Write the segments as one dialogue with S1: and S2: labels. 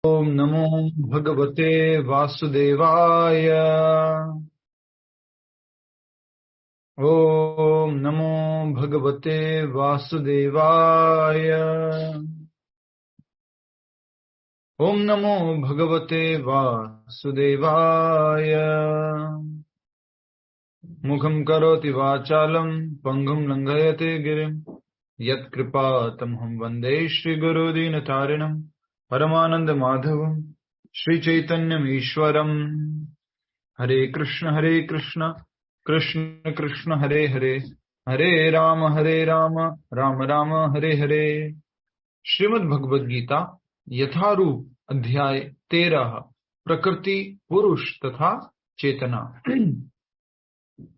S1: ओम नमो भगवते वासुदेवाय। ओम नमो भगवते वासुदेवाय। ओम नमो भगवते वासुदेवाय। मुखं करोति वाचालं पंगुं लंघयते गिरिं यत्कृपा तमहं वन्दे श्रीगुरुदीनतारिणं परमानंद माधवं श्रीचैतन्यम् ईश्वरम्। हरे कृष्ण कृष्ण कृष्ण हरे हरे, हरे राम राम राम हरे हरे। श्रीमद् भगवद गीता यथारूप अध्याय 13 प्रकृति पुरुष तथा चेतना।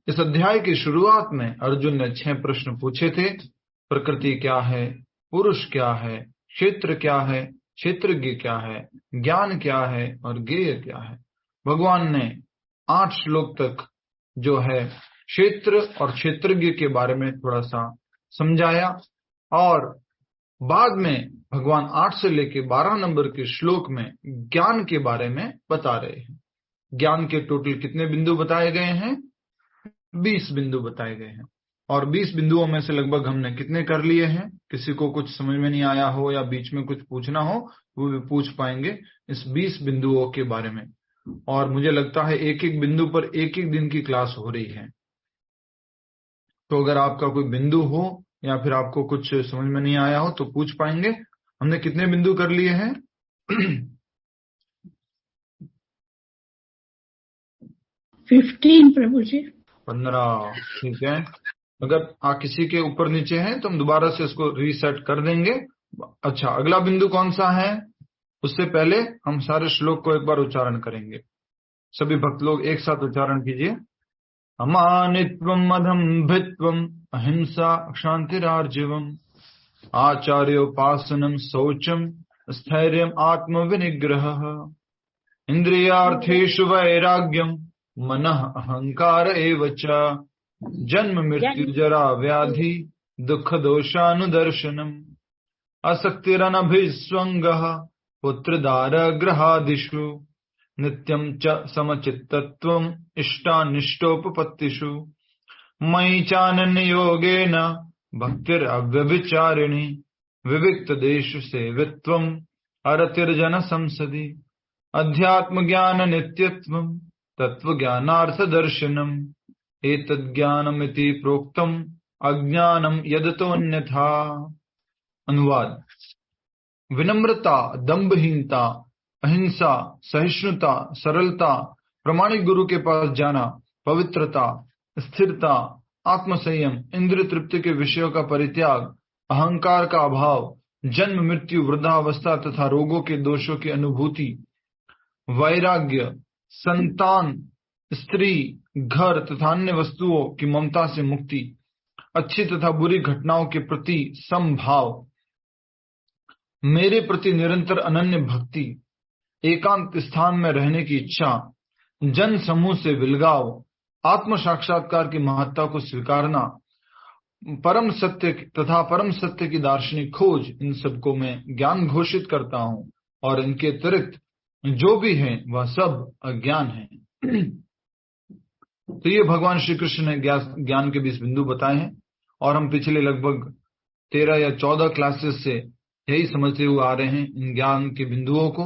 S1: इस अध्याय की शुरुआत में अर्जुन ने 6 प्रश्न पूछे थे। प्रकृति क्या है, पुरुष क्या है, क्षेत्र क्या है, क्षेत्रज्ञ क्या है, ज्ञान क्या है और ज्ञेय क्या है। भगवान ने 8 श्लोक तक जो है क्षेत्र और क्षेत्रज्ञ के बारे में थोड़ा सा समझाया और बाद में भगवान 8 से लेकर 12 नंबर के श्लोक में ज्ञान के बारे में बता रहे हैं। ज्ञान के टोटल कितने बिंदु बताए गए हैं? 20 बिंदु बताए गए हैं और 20 बिंदुओं में से लगभग हमने कितने कर लिए हैं? किसी को कुछ समझ में नहीं आया हो या बीच में कुछ पूछना हो वो भी पूछ पाएंगे इस 20 बिंदुओं के बारे में। और मुझे लगता है एक एक बिंदु पर एक एक दिन की क्लास हो रही है। तो अगर आपका कोई बिंदु हो या फिर आपको कुछ समझ में नहीं आया हो तो पूछ पाएंगे। हमने कितने बिंदु कर लिए हैं?
S2: 15 प्रभु जी।
S1: 15। ठीक है, अगर किसी के ऊपर नीचे है तो हम दोबारा से इसको रीसेट कर देंगे। अच्छा, अगला बिंदु कौन सा है? उससे पहले हम सारे श्लोक को एक बार उच्चारण करेंगे। सभी भक्त लोग एक साथ उच्चारण कीजिए। अमानित्वम अधम्भित्वम अहिंसा क्षांतिरार्जवम आचार्योपासनम शौचम स्थैर्यम आत्म विनिग्रह इंद्रियार्थेषु वैराग्यम मनः अहंकार एव च जन्म मृत्यु जरा व्याधि दुख दोषानुदर्शनम असक्तिरनभिस्वंगः पुत्रदारगृहादिषु नित्यं च समचित्तत्वम् इष्टानिष्टोपपत्तिषु मयि चानन्ययोगेन भक्तिरव्यभिचारिणी विविक्तदेषु सेवित्वम् अरतिर्जन संसदि अध्यात्म ज्ञान नित्यत्वम् तत्त्वज्ञानार्थदर्शनम् एतज्ज्ञानमिति प्रोक्तम् अज्ञानम् यदतोऽन्यथा। अनुवाद: विनम्रता, दंभहीनता, अहिंसा, सहिष्णुता, सरलता, प्रमाणिक गुरु के पास जाना, पवित्रता, स्थिरता, आत्मसंयम, इंद्रिय तृप्ति के विषयों का परित्याग, अहंकार का अभाव, जन्म मृत्यु वृद्धावस्था तथा रोगों के दोषों की अनुभूति, वैराग्य, संतान, स्त्री, घर तथा अन्य वस्तुओं की ममता से मुक्ति, अच्छी तथा बुरी घटनाओं के प्रति समभाव, मेरे प्रति निरंतर अनन्य भक्ति, एकांत स्थान में रहने की इच्छा, जन समूह से विलगाव, आत्म साक्षात्कार की महत्ता को स्वीकारना, परम सत्य की दार्शनिक खोज, इन सबको मैं ज्ञान घोषित करता हूं और इनके अतिरिक्त जो भी है वह सब अज्ञान है। तो ये भगवान श्री कृष्ण ने ज्ञान के 20 बिंदु बताए हैं और हम पिछले लगभग 13 या 14 क्लासेस से यही समझते हुए आ रहे हैं इन ज्ञान के बिंदुओं को।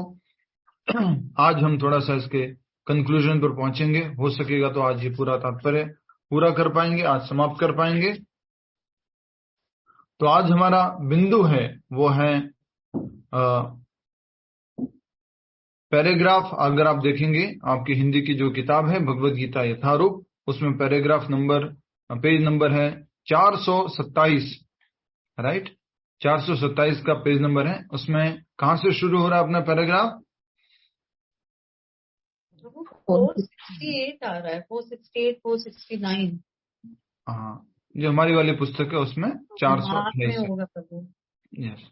S1: आज हम थोड़ा सा इसके कंक्लूजन पर पहुंचेंगे। हो सकेगा तो आज ये पूरा तात्पर्य पूरा कर पाएंगे, आज समाप्त कर पाएंगे। तो आज हमारा बिंदु है वो है पैराग्राफ। अगर आप देखेंगे आपकी हिंदी की जो किताब है भगवद गीता यथारूप, उसमें पैराग्राफ नंबर, पेज नंबर है 427, राइट? 427 का पेज नंबर है। उसमें कहां से शुरू हो रहा है अपना पैराग्राफ?
S2: 468 आ रहा है, 468, 469।
S1: हाँ, जो हमारी वाली पुस्तक है उसमें 428
S2: होगा प्रभु।
S1: यस,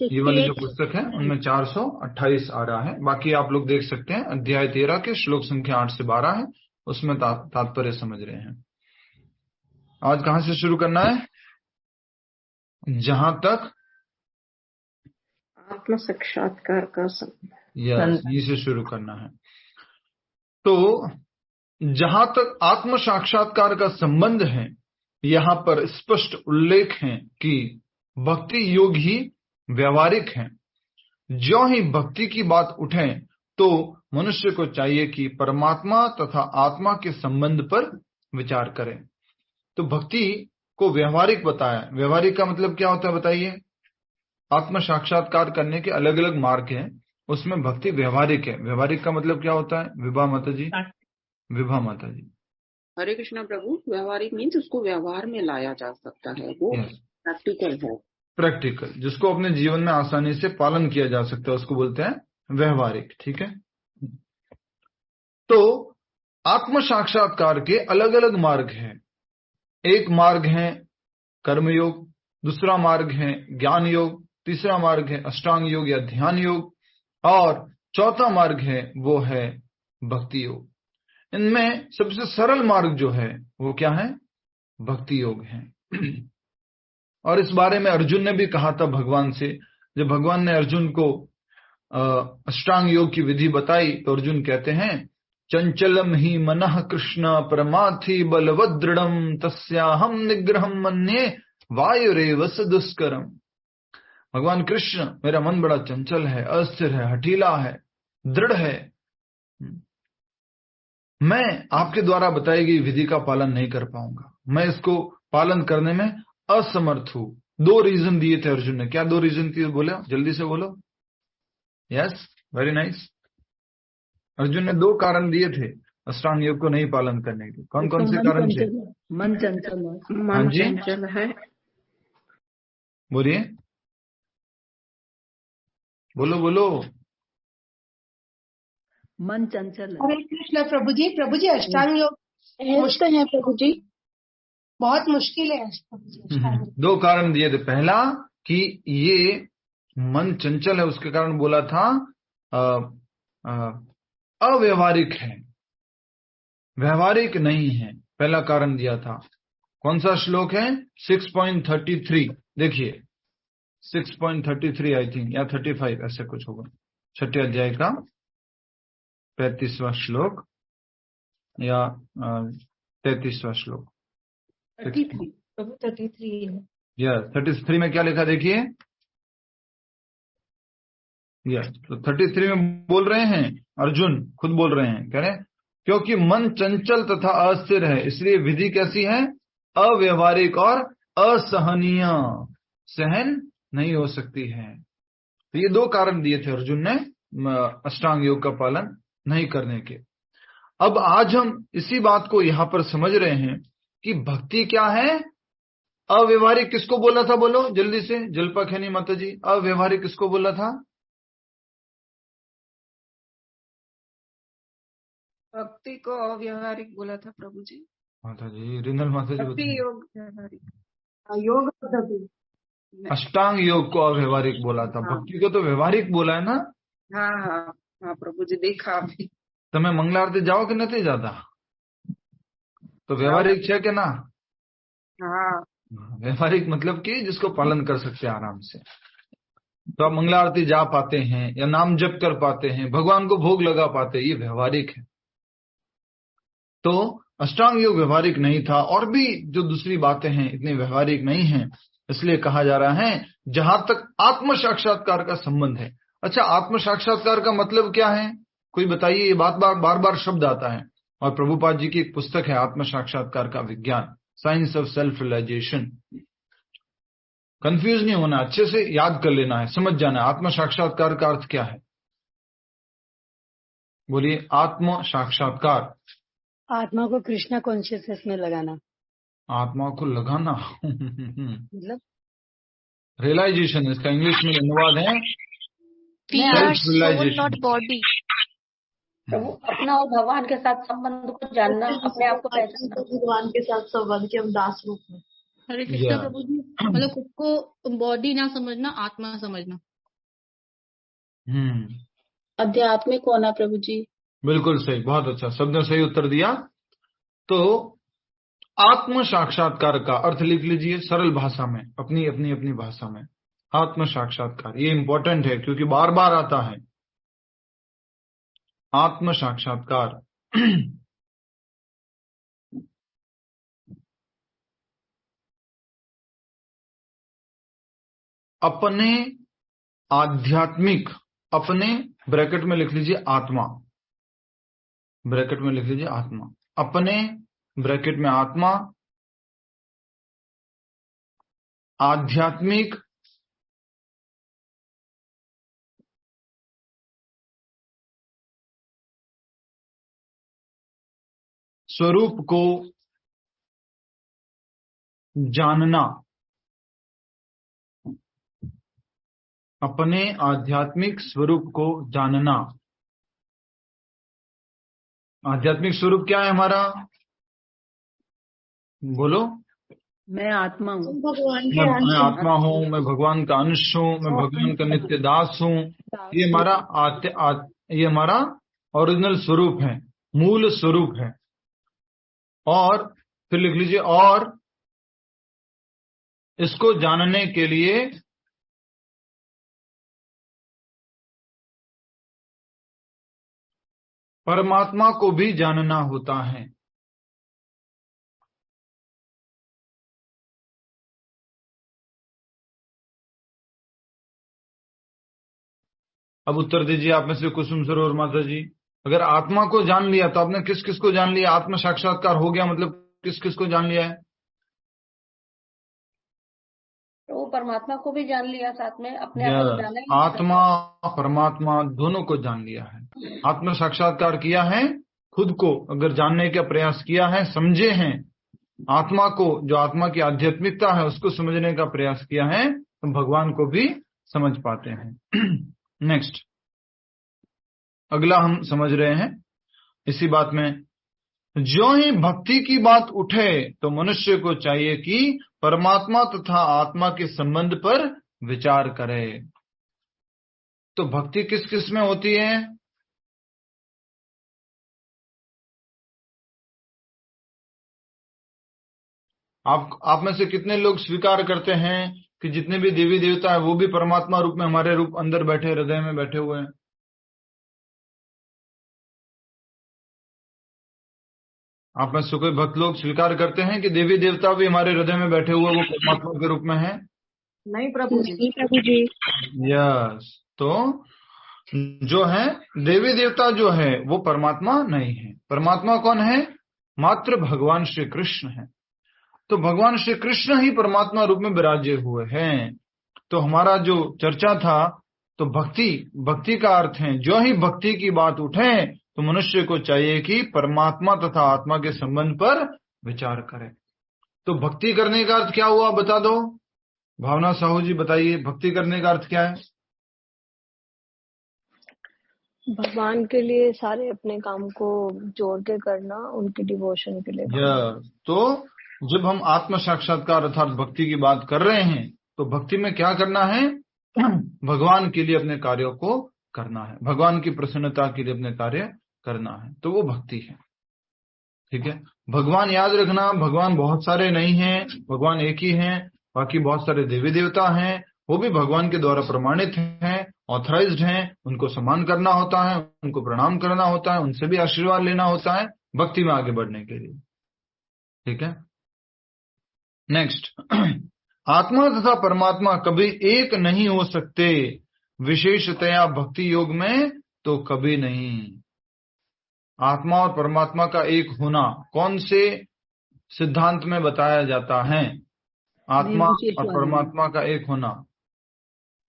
S1: ये वाली जो पुस्तक है उनमें 428 आ रहा है। बाकी आप लोग देख सकते हैं अध्याय 13 के श्लोक संख्या 8 से 12 है, उसमें तात्पर्य समझ रहे हैं। आज कहां से शुरू करना है? जहां तक
S3: आत्म साक्षात्कार का
S1: यस, ये से शुरू करना है। तो जहां तक आत्म साक्षात्कार का संबंध है, यहाँ पर स्पष्ट उल्लेख है कि भक्ति योग ही व्यवहारिक है। जो ही भक्ति की बात उठे तो मनुष्य को चाहिए कि परमात्मा तथा आत्मा के संबंध पर विचार करें। तो भक्ति को व्यवहारिक बताया। व्यवहारिक का मतलब क्या होता है बताइए? आत्म साक्षात्कार करने के अलग अलग मार्ग हैं, उसमें भक्ति व्यवहारिक है। व्यवहारिक का मतलब क्या होता है? विभा माता जी, विभा माता जी।
S3: हरे कृष्णा प्रभु। व्यवहारिक मीन्स उसको व्यवहार में लाया जा सकता है, वो प्रैक्टिकल है।
S1: प्रैक्टिकल, जिसको अपने जीवन में आसानी से पालन किया जा सकता है, उसको बोलते हैं व्यवहारिक। ठीक है। तो आत्म साक्षात्कार के अलग अलग मार्ग हैं। एक मार्ग है कर्मयोग, दूसरा मार्ग है ज्ञान योग, तीसरा मार्ग है अष्टांग योग या ध्यान योग, और चौथा मार्ग है वो है भक्ति योग। इनमें सबसे सरल मार्ग जो है वो क्या है? भक्ति योग है। और इस बारे में अर्जुन ने भी कहा था भगवान से। जब भगवान ने अर्जुन को अष्टांग योग की विधि बताई तो अर्जुन कहते हैं, चंचलम ही मनः कृष्ण परमार्थी बलवदृढ़म तस्याहम निग्रहम मन्ये वायुरेव दुष्करम। भगवान कृष्ण, मेरा मन बड़ा चंचल है, अस्थिर है, हठीला है, दृढ़ है, मैं आपके द्वारा बताई गई विधि का पालन नहीं कर पाऊंगा, मैं इसको पालन करने में असमर्थ हूं। 2 रीजन दिए थे अर्जुन ने। क्या 2 रीजन दिए? बोले जल्दी से बोलो। Yes, very nice. अर्जुन ने 2 कारण दिए थे अष्टांग योग को नहीं पालन करने के। कौन कौन से कारण थे?
S2: मन चंचल है।
S3: मन चंचल है।
S1: बोलिए, बोलो बोलो।
S2: मन चंचल है।
S4: हरे कृष्ण प्रभु जी। प्रभु जी अष्टांग योग मुश्किल है प्रभु जी, बहुत मुश्किल है प्रभु जी अष्टांग योग।
S1: 2 कारण दिए थे। पहला कि ये मन चंचल है, उसके कारण बोला था अव्यवहारिक है, व्यवहारिक नहीं है। पहला कारण दिया था। कौन सा श्लोक है? 6.33। देखिए 6.33 आई थिंक, या 35 ऐसे कुछ होगा। 6ठे अध्याय का 35वां श्लोक या 33वां श्लोक।
S2: 33 है।
S1: यस, 33 में क्या लिखा देखिए। यस, तो 33 में बोल रहे हैं, अर्जुन खुद बोल रहे हैं, कह रहे हैं क्योंकि मन चंचल तथा अस्थिर है, इसलिए विधि कैसी है? अव्यवहारिक और असहनीय, सहन नहीं हो सकती है। तो ये 2 कारण दिए थे अर्जुन ने अष्टांग योग का पालन नहीं करने के। अब आज हम इसी बात को यहां पर समझ रहे हैं कि भक्ति क्या है। अव्यवहारिक किसको बोला था? बोलो जल्दी से, जल्पा खैनी माता जी। अव्यवहारिक किसको बोला था?
S3: भक्ति को अव्यवहारिक बोला था प्रभु जी।
S1: माता जी, रिनल माता जी
S3: भक्ति योग व्यवहारिक,
S4: योग पद्धति।
S1: अष्टांग योग को अव्यवहारिक बोला था।
S3: हाँ।
S1: भक्ति को तो व्यवहारिक बोला है ना।
S3: हाँ हाँ हाँ प्रभु जी, देखा अभी।
S1: તમે મંગલા આરતી જાઓ કે નથી જાતા? तो व्यवहारिक है कि ना?
S3: हाँ,
S1: व्यवहारिक मतलब कि जिसको पालन कर सकते हैं आराम से। तो आप मंगला आरती जा पाते हैं या नाम जप कर पाते हैं, भगवान को भोग लगा पाते हैं, ये व्यवहारिक है। तो अष्टांग योग व्यवहारिक नहीं था, और भी जो दूसरी बातें हैं इतनी व्यवहारिक नहीं है। इसलिए कहा जा रहा है जहां तक आत्म साक्षात्कार का संबंध है। अच्छा, आत्म साक्षात्कार का मतलब क्या है? कोई बताइए। ये बार बार शब्द आता है, और प्रभुपाद जी की एक पुस्तक है आत्म साक्षात्कार का विज्ञान, science of self realization. Confuse नहीं होना, अच्छे से याद कर लेना है, समझ जाना है आत्म साक्षात्कार का अर्थ क्या है। बोलिए, आत्म साक्षात्कार।
S2: आत्मा को कृष्णा कॉन्शियसनेस में लगाना।
S1: आत्मा को लगाना
S2: मतलब
S1: रियलाइजेशन, इसका इंग्लिश में अनुवाद है
S5: We are
S1: self
S5: soul,
S1: realization.
S5: not body.
S6: प्रभु अपना और भगवान के साथ संबंध को जानना, अपने आप को पहचानना।
S4: भगवान के साथ संबंध के हम दास रूप में।
S5: हरे कृष्णा प्रभु जी, मतलब खुद को बॉडी ना समझना, आत्मा समझना।
S6: आध्यात्मिक होना प्रभु जी।
S1: बिल्कुल सही, बहुत अच्छा, सबने सही उत्तर दिया। तो आत्म साक्षात्कार का अर्थ लिख लीजिए सरल भाषा में, अपनी अपनी अपनी भाषा में। आत्म साक्षात्कार, ये इंपॉर्टेंट है क्योंकि बार बार आता है आत्म साक्षात्कार। अपने आध्यात्मिक, अपने ब्रैकेट में लिख लीजिए आत्मा, ब्रैकेट में लिख लीजिए आत्मा, अपने ब्रैकेट में आत्मा, आध्यात्मिक स्वरूप को जानना, अपने आध्यात्मिक स्वरूप को जानना। आध्यात्मिक स्वरूप क्या है हमारा? बोलो।
S2: मैं आत्मा हूँ,
S4: भगवान के
S1: मैं
S4: अंश
S1: आत्मा हूँ, मैं भगवान का अंश हूँ, मैं भगवान का नित्य दास हूँ। ये हमारा ये हमारा ओरिजिनल स्वरूप है, मूल स्वरूप है। और फिर लिख लीजिए, और इसको जानने के लिए परमात्मा को भी जानना होता है। अब उत्तर दीजिए आप में से कुसुम सरोवर माता जी, अगर आत्मा को जान लिया तो आपने किस किस को जान लिया? आत्म साक्षात्कार हो गया मतलब किस किस को जान लिया है?
S6: तो परमात्मा को भी जान लिया, साथ में अपने आप को जाना ही।
S1: आत्मा परमात्मा दोनों को जान लिया है। आत्म साक्षात्कार किया है, खुद को अगर जानने का प्रयास किया है, समझे हैं आत्मा को, जो आत्मा की आध्यात्मिकता है उसको समझने का प्रयास किया है, तो भगवान को भी समझ पाते हैं। नेक्स्ट, अगला हम समझ रहे हैं इसी बात में, जो ही भक्ति की बात उठे तो मनुष्य को चाहिए कि परमात्मा तथा आत्मा के संबंध पर विचार करे। तो भक्ति किस किस में होती है? आप में से कितने लोग स्वीकार करते हैं कि जितने भी देवी देवता है वो भी परमात्मा रूप में हमारे रूप अंदर बैठे, हृदय में बैठे हुए हैं? आप में से कोई भक्त लोग स्वीकार करते हैं कि देवी देवता भी हमारे हृदय में बैठे हुए वो परमात्मा के रूप में है?
S2: नहीं प्रभु जी।
S1: यस, तो जो है देवी देवता जो है वो परमात्मा नहीं है। परमात्मा कौन है? मात्र भगवान श्री कृष्ण है। तो भगवान श्री कृष्ण ही परमात्मा रूप में विराजे हुए हैं। तो हमारा जो चर्चा था, तो भक्ति का अर्थ है जो ही भक्ति की बात उठे तो मनुष्य को चाहिए कि परमात्मा तथा आत्मा के संबंध पर विचार करे। तो भक्ति करने का अर्थ क्या हुआ बता दो, भावना साहू जी बताइए, भक्ति करने का अर्थ क्या है?
S7: भगवान के लिए सारे अपने काम को जोड़ के करना, उनकी डिवोशन के लिए करना।
S1: तो जब हम आत्म साक्षात्कार अर्थात भक्ति की बात कर रहे हैं तो भक्ति में क्या करना है? भगवान के लिए अपने कार्यों को करना है, भगवान की प्रसन्नता के लिए अपने कार्य करना है, तो वो भक्ति है। ठीक है, भगवान याद रखना, भगवान बहुत सारे नहीं हैं, भगवान एक ही हैं। बाकी बहुत सारे देवी देवता हैं, वो भी भगवान के द्वारा प्रमाणित हैं, ऑथराइज्ड हैं, उनको सम्मान करना होता है, उनको प्रणाम करना होता है, उनसे भी आशीर्वाद लेना होता है भक्ति में आगे बढ़ने के लिए। ठीक है, नेक्स्ट, आत्मा तथा परमात्मा कभी एक नहीं हो सकते, विशेषतया भक्ति योग में तो कभी नहीं। आत्मा और परमात्मा का एक होना कौन से सिद्धांत में बताया जाता है? आत्मा और परमात्मा का एक होना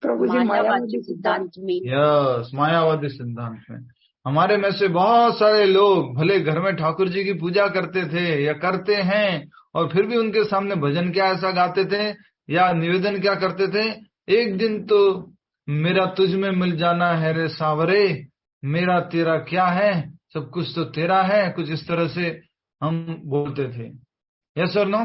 S2: प्रभु जी मायावादी सिद्धांत में।
S1: यस, मायावादी सिद्धांत में। हमारे में से बहुत सारे लोग भले घर में ठाकुर जी की पूजा करते थे या करते हैं, और फिर भी उनके सामने भजन क्या ऐसा गाते थे या निवेदन क्या करते थे, एक दिन तो मेरा तुझ में मिल जाना है रे सावरे, मेरा तेरा क्या है, सब कुछ तो तेरा है, कुछ इस तरह से हम बोलते थे। यस और नो?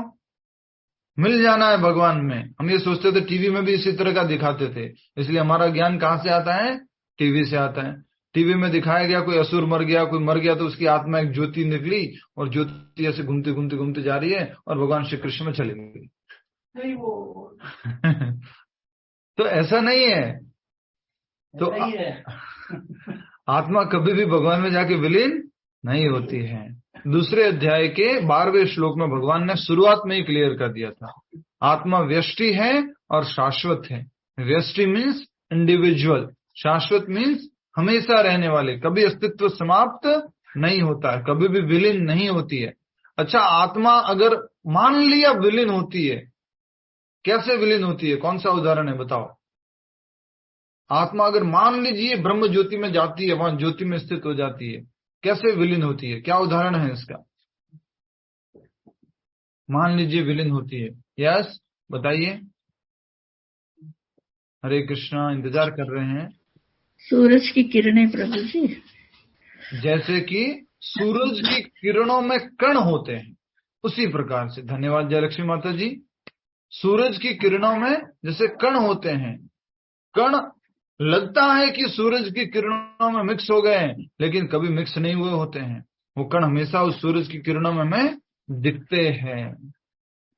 S1: मिल जाना है भगवान में। हम ये सोचते थे, टीवी में भी इसी तरह का दिखाते थे, इसलिए हमारा ज्ञान कहाँ से आता है? टीवी से आता है। टीवी में दिखाया गया कोई असुर मर गया, कोई मर गया तो उसकी आत्मा एक ज्योति निकली और ज्योति ऐसे घूमते घूमते घूमते जा रही है और भगवान श्री कृष्ण में चली गई। तो ऐसा नहीं है। तो आत्मा कभी भी भगवान में जाके विलीन नहीं होती है। दूसरे अध्याय के 12वें श्लोक में भगवान ने शुरुआत में ही क्लियर कर दिया था, आत्मा व्यष्टि है और शाश्वत है। व्यष्टि मीन्स इंडिविजुअल, शाश्वत मीन्स हमेशा रहने वाले, कभी अस्तित्व समाप्त नहीं होता है, कभी भी विलीन नहीं होती है। अच्छा, आत्मा अगर मान लिया विलीन होती है, कैसे विलीन होती है? कौन सा उदाहरण है बताओ? आत्मा अगर मान लीजिए ब्रह्म ज्योति में जाती है, वहां ज्योति में स्थित हो जाती है, कैसे विलीन होती है? क्या उदाहरण है इसका? मान लीजिए विलीन होती है, यस बताइए। हरे कृष्णा, इंतजार कर रहे हैं।
S2: सूरज की किरणें प्रभु जी।
S1: जैसे कि सूरज की किरणों में कण होते हैं, उसी प्रकार से। धन्यवाद जयलक्ष्मी माता जी। सूरज की किरणों में जैसे कण होते हैं, कण लगता है कि सूरज की किरणों में मिक्स हो गए हैं, लेकिन कभी मिक्स नहीं हुए होते हैं। वो कण हमेशा उस सूरज की किरणों में हमें दिखते हैं,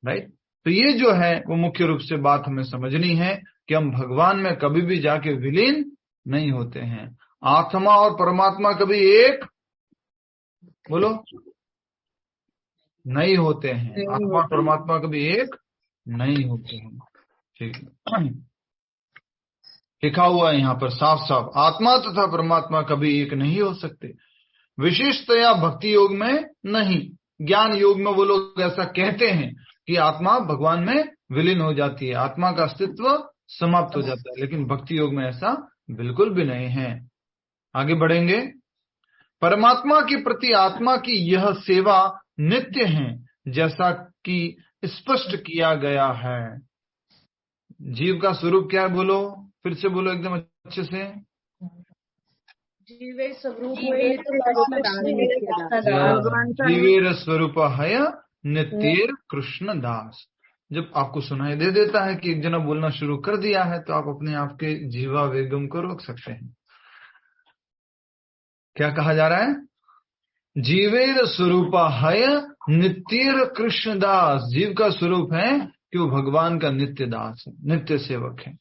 S1: राइट। तो ये जो है वो मुख्य रूप से बात हमें समझनी है कि हम भगवान में कभी भी जाके विलीन नहीं होते हैं। आत्मा और परमात्मा कभी एक, बोलो, नहीं होते हैं। आत्मा और परमात्मा कभी एक नहीं होते हैं, ठीक है। लिखा हुआ है यहाँ पर साफ साफ, आत्मा तथा परमात्मा कभी एक नहीं हो सकते। विशेषतया भक्ति योग में नहीं, ज्ञान योग में वो लोग ऐसा कहते हैं कि आत्मा भगवान में विलीन हो जाती है, आत्मा का अस्तित्व समाप्त हो जाता है, लेकिन भक्ति योग में ऐसा बिल्कुल भी नहीं है। आगे बढ़ेंगे। परमात्मा के प्रति आत्मा की यह सेवा नित्य है, जैसा कि स्पष्ट किया गया है। जीव का स्वरूप क्या है? बोलो, फिर से बोलो एकदम अच्छे से।
S4: जीवे स्वरूप
S1: जीवेर स्वरूप है नित्यर कृष्ण दास। जब आपको सुनाई दे देता है कि एक जना बोलना शुरू कर दिया है, तो आप अपने आप के जीवा वेगम को रोक सकते हैं। क्या कहा जा रहा है? जीवेर स्वरूप है नित्यर कृष्ण दास। जीव का स्वरूप है कि वो भगवान का नित्य दास है, नित्य सेवक है।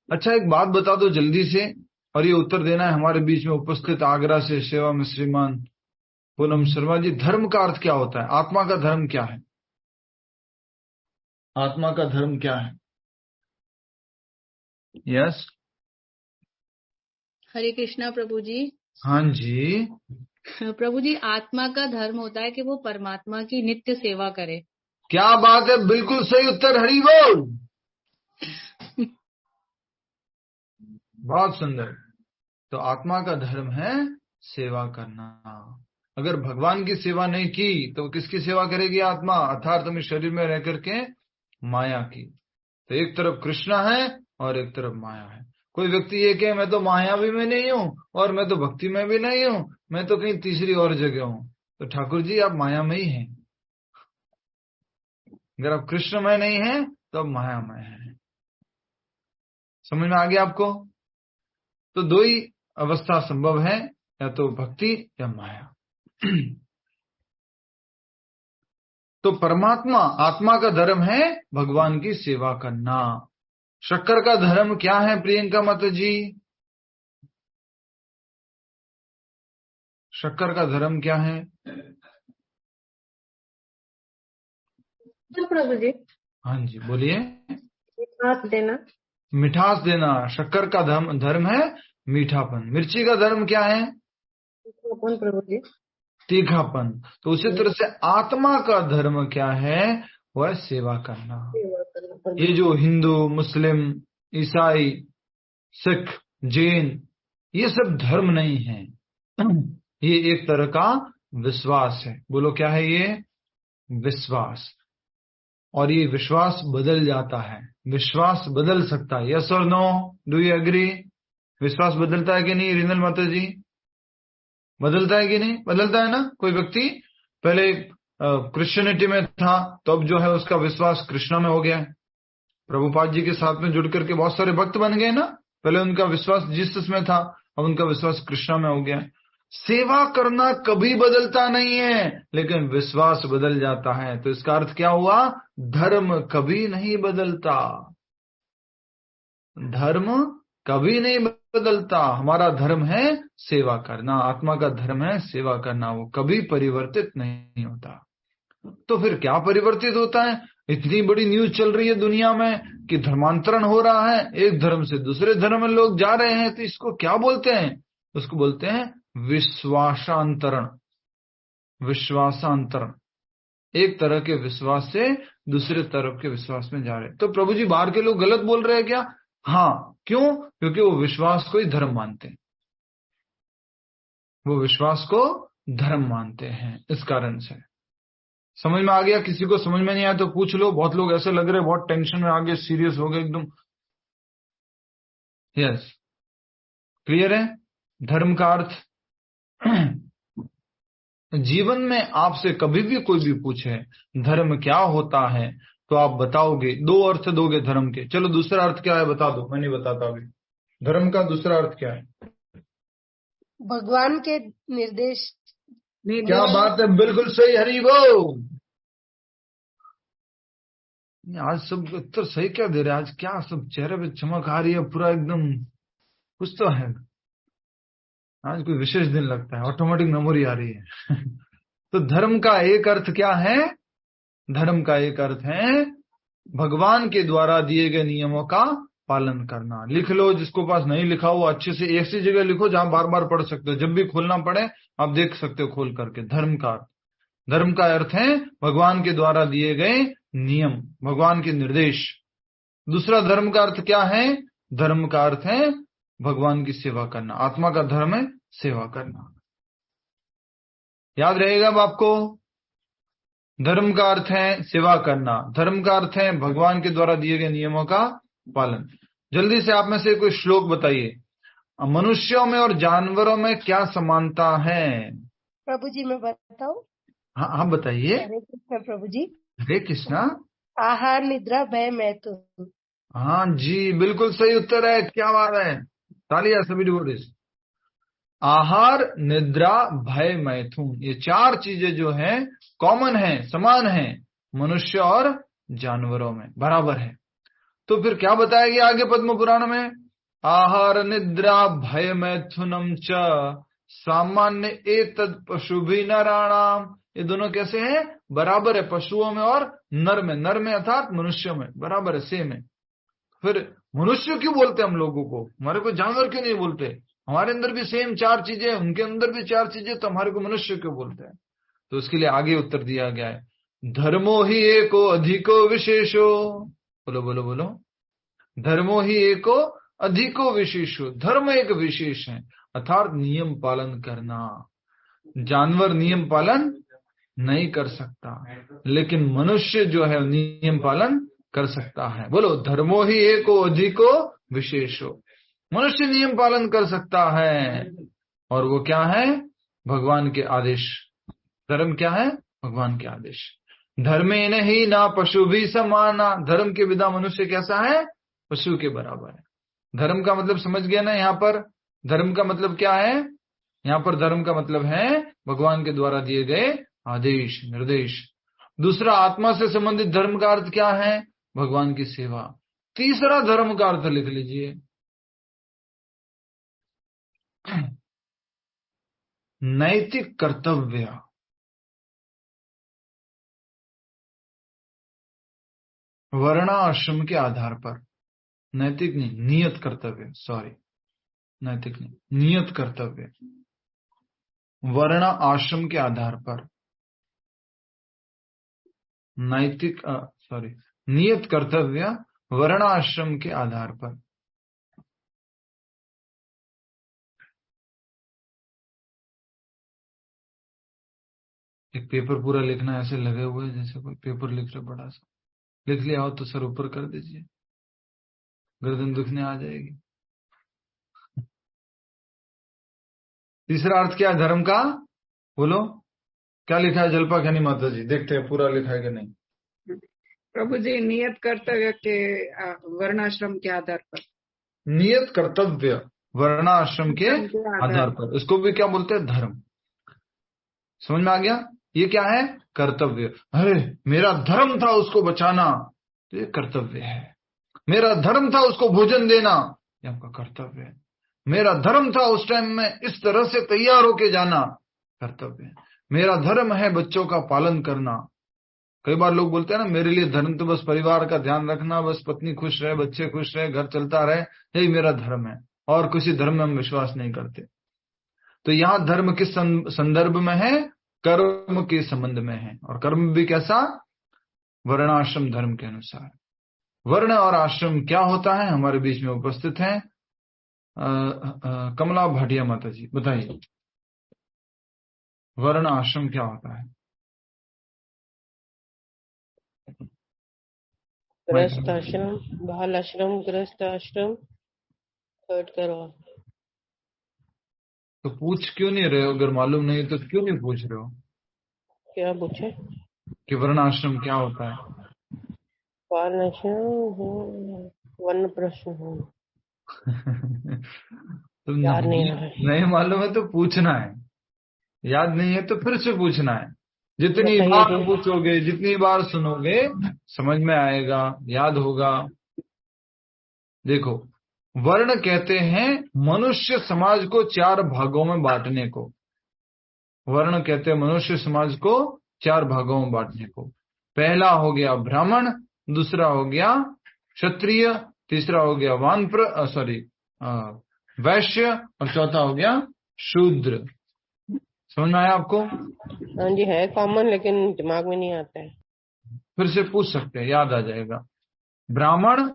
S1: अच्छा, एक बात बता दो जल्दी से, और ये उत्तर देना है हमारे बीच में उपस्थित आगरा से सेवा में श्रीमान पूनम शर्मा जी। धर्म का अर्थ क्या होता है? आत्मा का धर्म क्या है? आत्मा का धर्म क्या है? यस,
S5: हरे कृष्णा प्रभु जी।
S1: हाँ जी
S5: प्रभु जी, आत्मा का धर्म होता है कि वो परमात्मा की नित्य सेवा करे।
S1: क्या बात है, बिल्कुल सही उत्तर, हरि बोल। बहुत सुंदर। तो आत्मा का धर्म है सेवा करना। अगर भगवान की सेवा नहीं की तो किसकी सेवा करेगी आत्मा? अर्थात हम इस शरीर में रह करके माया की। तो एक तरफ कृष्णा है और एक तरफ माया है। कोई व्यक्ति ये कहे मैं तो मायावी में नहीं हूं और मैं तो भक्ति में भी नहीं हूं, मैं तो कहीं तीसरी और जगह हूं, तो ठाकुर जी आप माया में ही हैं। अगर आप कृष्ण में नहीं हैं तो आप माया में हैं। समझ में आ गया आपको? तो दो ही अवस्था संभव है, या तो भक्ति या माया। तो परमात्मा, आत्मा का धर्म है भगवान की सेवा करना। शक्कर का धर्म क्या है प्रियंका माता जी? शक्कर का धर्म क्या है?
S7: प्रभु जी,
S1: हाँ जी बोलिए।
S7: मिठास देना।
S1: मिठास देना। शक्कर का धर्म है मीठापन। मिर्ची का धर्म क्या है?
S7: प्रभु जी,
S1: तीखापन। तो उसी तरह से आत्मा का धर्म क्या है? वह सेवा करना। ये जो हिंदू, मुस्लिम, ईसाई, सिख, जैन, ये सब धर्म नहीं है, ये एक तरह का विश्वास है। बोलो क्या है ये? विश्वास। और ये विश्वास बदल जाता है, विश्वास बदल सकता है। यस और नो, डू यू एग्री? विश्वास बदलता है कि नहीं रिनल माता जी? बदलता है कि नहीं? बदलता है ना। कोई व्यक्ति पहले क्रिश्चियनिटी में था, तो अब जो है उसका विश्वास कृष्णा में हो गया है। प्रभुपाद जी के साथ में जुड़ करके बहुत सारे भक्त बन गए ना। पहले उनका विश्वास जीसस में था, अब उनका विश्वास कृष्णा में हो गया। सेवा करना कभी बदलता नहीं है, लेकिन विश्वास बदल जाता है। तो इसका अर्थ क्या हुआ? धर्म कभी नहीं बदलता। धर्म कभी नहीं बदलता। हमारा धर्म है सेवा करना, आत्मा का धर्म है सेवा करना, वो कभी परिवर्तित नहीं होता। तो फिर क्या परिवर्तित होता है? इतनी बड़ी न्यूज चल रही है दुनिया में कि धर्मांतरण हो रहा है, एक धर्म से दूसरे धर्म में लोग जा रहे हैं, तो इसको क्या बोलते हैं? उसको बोलते हैं विश्वासांतरण। विश्वासांतरण, एक तरह के विश्वास से दूसरे तरफ के विश्वास में जा रहे हैं। तो प्रभु जी बाहर के लोग गलत बोल रहे हैं क्या? हाँ, क्यों? क्योंकि वो विश्वास को ही धर्म मानते हैं, वो विश्वास को धर्म मानते हैं। इस कारण से समझ में आ गया? किसी को समझ में नहीं आया तो पूछ लो। बहुत लोग ऐसे लग रहे बहुत टेंशन में आ गए, सीरियस हो गए एकदम। यस, क्लियर है? धर्म का अर्थ जीवन में आपसे कभी भी कोई भी पूछे धर्म क्या होता है तो आप बताओगे, दो अर्थ दोगे धर्म के। चलो दूसरा अर्थ क्या है बता दो, मैं नहीं बताता अभी। धर्म का दूसरा अर्थ क्या है?
S4: भगवान के निर्देश।
S1: क्या बात है, बिल्कुल सही। हरि बोल। आज सब उत्तर सही क्या दे रहे हैं? आज क्या सब चेहरे पे चमक आ रही है, पूरा एकदम कुछ तो है। आज कोई विशेष दिन लगता है, ऑटोमेटिक मेमोरी आ रही है। तो धर्म का एक अर्थ क्या है? धर्म का एक अर्थ है भगवान के द्वारा दिए गए नियमों का पालन करना। लिख लो, जिसको पास नहीं लिखा हो अच्छे से ऐसी जगह लिखो जहां बार बार पढ़ सकते हो, जब भी खोलना पड़े आप देख सकते हो खोल करके। धर्म का अर्थ, धर्म का अर्थ है भगवान के द्वारा दिए गए नियम, भगवान के निर्देश। दूसरा धर्म का अर्थ क्या है? धर्म का अर्थ है भगवान की सेवा करना। आत्मा का धर्म है सेवा करना। याद रहेगा अब आपको? धर्म का अर्थ है सेवा करना, धर्म का अर्थ है भगवान के द्वारा दिए गए नियमों का पालन। जल्दी से आप में से कोई श्लोक बताइए, मनुष्यों में और जानवरों में क्या समानता है?
S4: प्रभु जी मैं बताऊं?
S1: हाँ बताइए।
S4: हरे कृष्ण प्रभु जी।
S1: हरे कृष्णा।
S4: आहार निद्रा भय मैथुन।
S1: हाँ जी, बिल्कुल सही उत्तर है। क्या बात है, तालियां सभी डिवोटीज। आहार, निद्रा, भय, मैथुन, ये चार चीजें जो है कॉमन है, समान है मनुष्य और जानवरों में, बराबर है। तो फिर क्या बताया गया आगे पद्म पुराण में? आहार निद्रा भय मैथुनम च सामान्य एतद पशु भी नराणाम। ये दोनों कैसे हैं? बराबर है पशुओं में और नर में। नर में अर्थात मनुष्यों में, बराबर है, सेम है। फिर मनुष्य क्यों बोलते हैं हम लोगों को? हमारे को जानवर क्यों नहीं बोलते? हमारे अंदर भी सेम चार चीजें, उनके अंदर भी चार चीजें, तो हमारे को मनुष्य क्यों बोलते हैं? तो उसके लिए आगे उत्तर दिया गया है, धर्मो ही एको अधिको विशेषो। बोलो बोलो बोलो। धर्मो ही एको अधिको विशेषो। धर्म एक विशेष है, अर्थात नियम पालन करना। जानवर नियम पालन नहीं कर सकता, लेकिन मनुष्य जो है नियम पालन कर सकता है। बोलो, धर्मो ही एको अधिको विशेषो। मनुष्य नियम पालन कर सकता है, और वो क्या है? भगवान के आदेश। धर्म क्या है? भगवान के आदेश। धर्मे नहीं ना पशु भी समाना। धर्म के बिना मनुष्य कैसा है? पशु के बराबर है। धर्म का मतलब समझ गया ना? यहाँ पर धर्म का मतलब क्या है? यहाँ पर धर्म का मतलब है भगवान के द्वारा दिए गए आदेश, निर्देश। दूसरा, आत्मा से संबंधित धर्म का अर्थ क्या है? भगवान की सेवा। तीसरा धर्म का अर्थ लिख लीजिए, नैतिक कर्तव्य। वर्णाश्रम के आधार पर, नैतिक नहीं, नियत कर्तव्य, सॉरी, नैतिक नहीं, नियत कर्तव्य। वर्ण आश्रम के आधार पर नैतिक सॉरी नियत कर्तव्य वर्ण आश्रम के आधार पर। एक पेपर पूरा लिखना, ऐसे लगे हुए जैसे कोई पेपर लिख रहे बड़ा सा। लिख लिया हो तो सर ऊपर कर दीजिए, गर्दन दुखने आ जाएगी। तीसरा अर्थ क्या है धर्म का? बोलो, क्या लिखा है जल्पा खनी माता जी? देखते हैं पूरा लिखा है कि नहीं।
S3: प्रभु जी, नियत कर्तव्य के वर्णाश्रम के आधार पर।
S1: नियत कर्तव्य वर्णाश्रम के आधार पर, इसको भी क्या बोलते हैं? धर्म। समझ में आ गया? ये क्या है? कर्तव्य। अरे मेरा धर्म था उसको बचाना, तो ये कर्तव्य है। मेरा धर्म था उसको भोजन देना, ये आपका कर्तव्य है। मेरा धर्म था उस टाइम में इस तरह से तैयार होके जाना, कर्तव्य है। मेरा धर्म है बच्चों का पालन करना। कई बार लोग बोलते हैं ना, मेरे लिए धर्म तो बस परिवार का ध्यान रखना, बस पत्नी खुश रहे, बच्चे खुश रहे, घर चलता रहे, यही मेरा धर्म है, और किसी धर्म में हम विश्वास नहीं करते। तो यहाँ धर्म किस संदर्भ में है? कर्म के संबंध में है। और कर्म भी कैसा? वर्णाश्रम धर्म के अनुसार। वर्ण और आश्रम क्या होता है? हमारे बीच में उपस्थित हैं कमला भाटिया माता जी, बताइए वर्ण आश्रम क्या होता है?
S8: गृहस्थ आश्रम, बाल आश्रम, गृहस्थ आश्रम, थर्ड करो।
S1: तो पूछ क्यों नहीं रहे हो? अगर मालूम नहीं तो क्यों नहीं पूछ रहे हो
S8: क्या पूछे?
S1: कि वर्ण आश्रम क्या होता है?
S8: बाल आश्रम वर्ण प्रश्न हो।
S1: तो
S8: याद नहीं आ रहा।
S1: नहीं मालूम है तो पूछना है, याद नहीं है तो फिर से पूछना है। जितनी
S8: बताइए
S1: बार
S8: जी।
S1: पूछोगे, जितनी बार सुनोगे, समझ में आएगा, याद होगा। देखो, वर्ण कहते हैं मनुष्य समाज को 4 भागों में बांटने को। वर्ण कहते हैं मनुष्य समाज को 4 भागों में बांटने को। पहला हो गया ब्राह्मण, दूसरा हो गया क्षत्रिय, तीसरा हो गया वैश्य, और चौथा हो गया शूद्र। समझ में आया आपको?
S8: हाँ जी, है कॉमन लेकिन दिमाग में नहीं आता है।
S1: फिर से पूछ सकते हैं, याद आ जाएगा। ब्राह्मण,